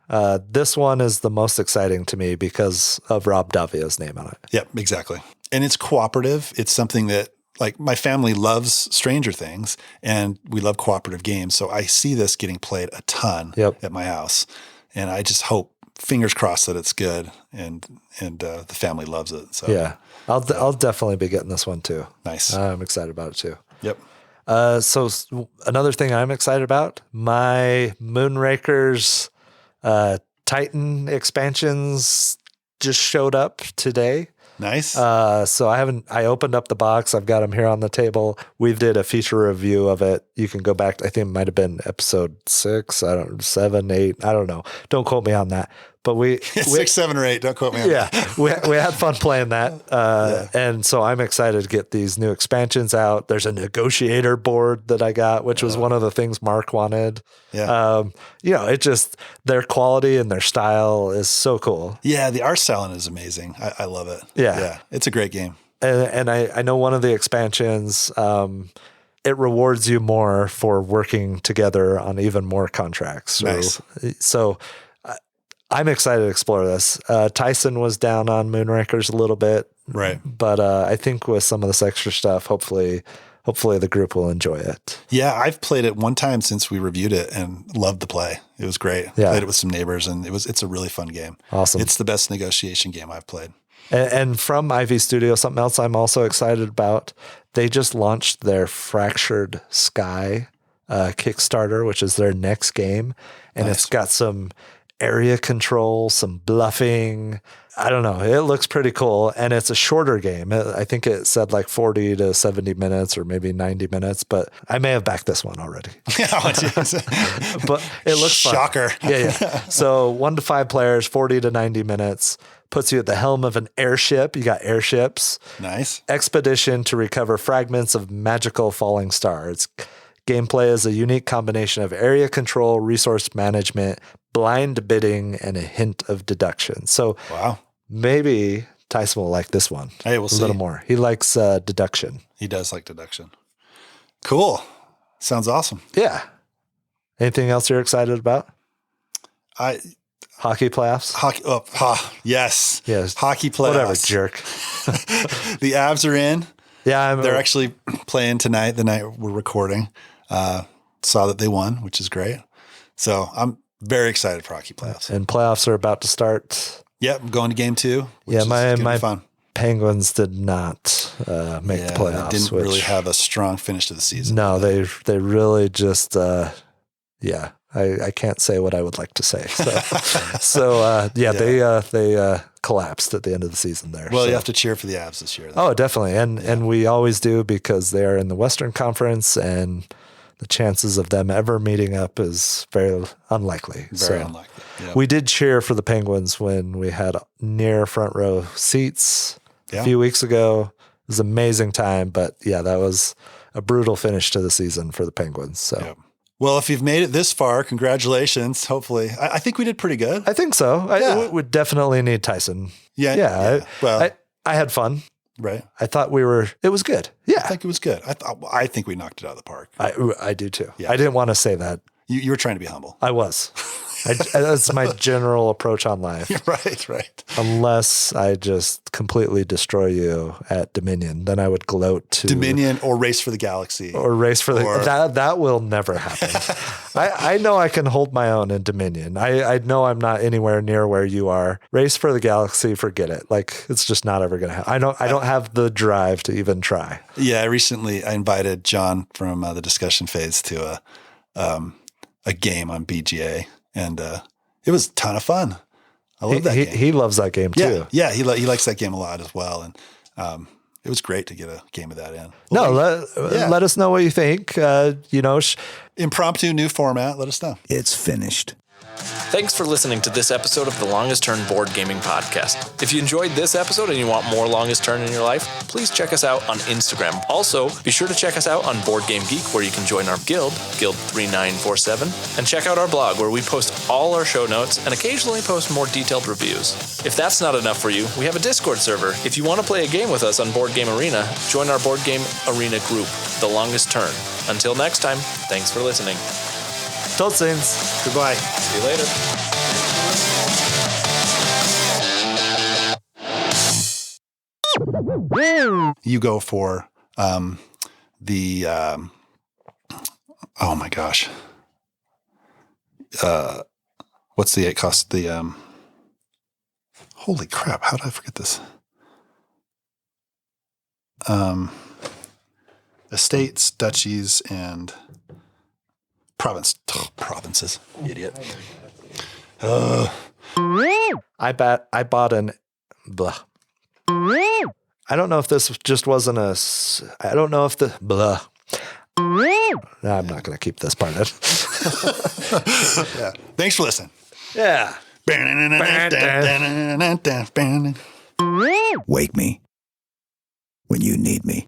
This one is the most exciting to me because of Rob Daviau's name on it. Yep, exactly. And it's cooperative. It's something that, like, my family loves Stranger Things, and we love cooperative games. So I see this getting played a ton at my house. And I just hope, fingers crossed, that it's good and the family loves it. So yeah, I'll definitely be getting this one too. Nice. I'm excited about it too. Yep. So another thing I'm excited about, my Moonrakers Titan expansions just showed up today. Nice. So I opened up the box. I've got them here on the table. We did a feature review of it. You can go back. I think it might've been episode 6. 7, 8. I don't know. Don't quote me on that, but 6, 7, or 8. Don't quote me on that. we had fun playing that. And so I'm excited to get these new expansions out. There's a negotiator board that I got, which was one of the things Mark wanted. Yeah. It just, their quality and their style is so cool. Yeah. The art style is amazing. I love it. Yeah. It's a great game. And I know one of the expansions, it rewards you more for working together on even more contracts. Nice. So I'm excited to explore this. Tyson was down on Moonrakers a little bit. Right. But I think with some of this extra stuff, hopefully the group will enjoy it. Yeah, I've played it one time since we reviewed it and loved the play. It was great. Yeah. Played it with some neighbors, and it's a really fun game. Awesome. It's the best negotiation game I've played. And from Ivy Studio, something else I'm also excited about, they just launched their Fractured Sky Kickstarter, which is their next game. And It's got some area control, some bluffing. I don't know. It looks pretty cool. And it's a shorter game. I think it said like 40 to 70 minutes or maybe 90 minutes, but I may have backed this one already. But it looks Shocker. fun. Yeah. So 1 to 5 players, 40 to 90 minutes. puts you at the helm of an airship. You got airships. Nice. Expedition to recover fragments of magical falling stars. Gameplay is a unique combination of area control, resource management, blind bidding, and a hint of deduction. So Wow. maybe Tyson will like this one. Hey, we'll a see. little more. He likes deduction. He does like deduction. Cool. Sounds awesome. Yeah. Anything else you're excited about? Hockey playoffs? Yes. Yes. Hockey playoffs. Whatever, jerk. The Avs are in. Yeah. They're actually playing tonight, the night we're recording. Saw that they won, which is great. So I'm very excited for hockey playoffs. And playoffs are about to start. Yep, I'm going to game 2. Which Yeah, is gonna my be fun. Penguins did not make the playoffs. They didn't really have a strong finish to the season. No, they really just I can't say what I would like to say. So, they collapsed at the end of the season there. Well, so. you have to cheer for the Avs this year. Oh, definitely. And we always do because they are in the Western Conference and the chances of them ever meeting up is very unlikely. Very unlikely. Yep. We did cheer for the Penguins when we had near front row seats a few weeks ago. It was an amazing time, but yeah, that was a brutal finish to the season for the Penguins. So. Yep. Well, if you've made it this far, congratulations. Hopefully. I think we did pretty good. I think so. Yeah. We would definitely need Tyson. Yeah. Well, I had fun. Right. I thought it was good. Yeah. I think it was good. I think we knocked it out of the park. I do too. Yeah. I didn't want to say that. You were trying to be humble. I was. That's my general approach on life. Right. Unless I just completely destroy you at Dominion, then I would gloat to Dominion or Race for the Galaxy. Or Race for the that will never happen. I know I can hold my own in Dominion. I know I'm not anywhere near where you are. Race for the Galaxy, forget it. Like it's just not ever going to happen. I don't have the drive to even try. Yeah, I invited John from the discussion phase to a game on BGA. And it was a ton of fun. I love that game. He loves that game too. Yeah, he likes that game a lot as well. And it was great to get a game of that in. Let us know what you think. Impromptu new format. Let us know. It's finished. Thanks for listening to this episode of the Longest Turn Board Gaming Podcast. If you enjoyed this episode and you want more Longest Turn in your life, please check us out on Instagram. Also, be sure to check us out on Board Game Geek, where you can join our guild, Guild 3947, and check out our blog, where we post all our show notes and occasionally post more detailed reviews. If that's not enough for you, we have a Discord server. If you want to play a game with us on Board Game Arena, join our Board Game Arena group, The Longest Turn. Until next time, thanks for listening. Tot ziens. Goodbye. See you later. You go for the oh my gosh. What's the 8 cost? The holy crap, how did I forget this? Estates, duchies, and provinces. Idiot. I bought an blah. I don't know if this just wasn't I don't know if the blah. No, I'm not going to keep this part in. Yeah. Thanks for listening. Yeah. Wake me when you need me.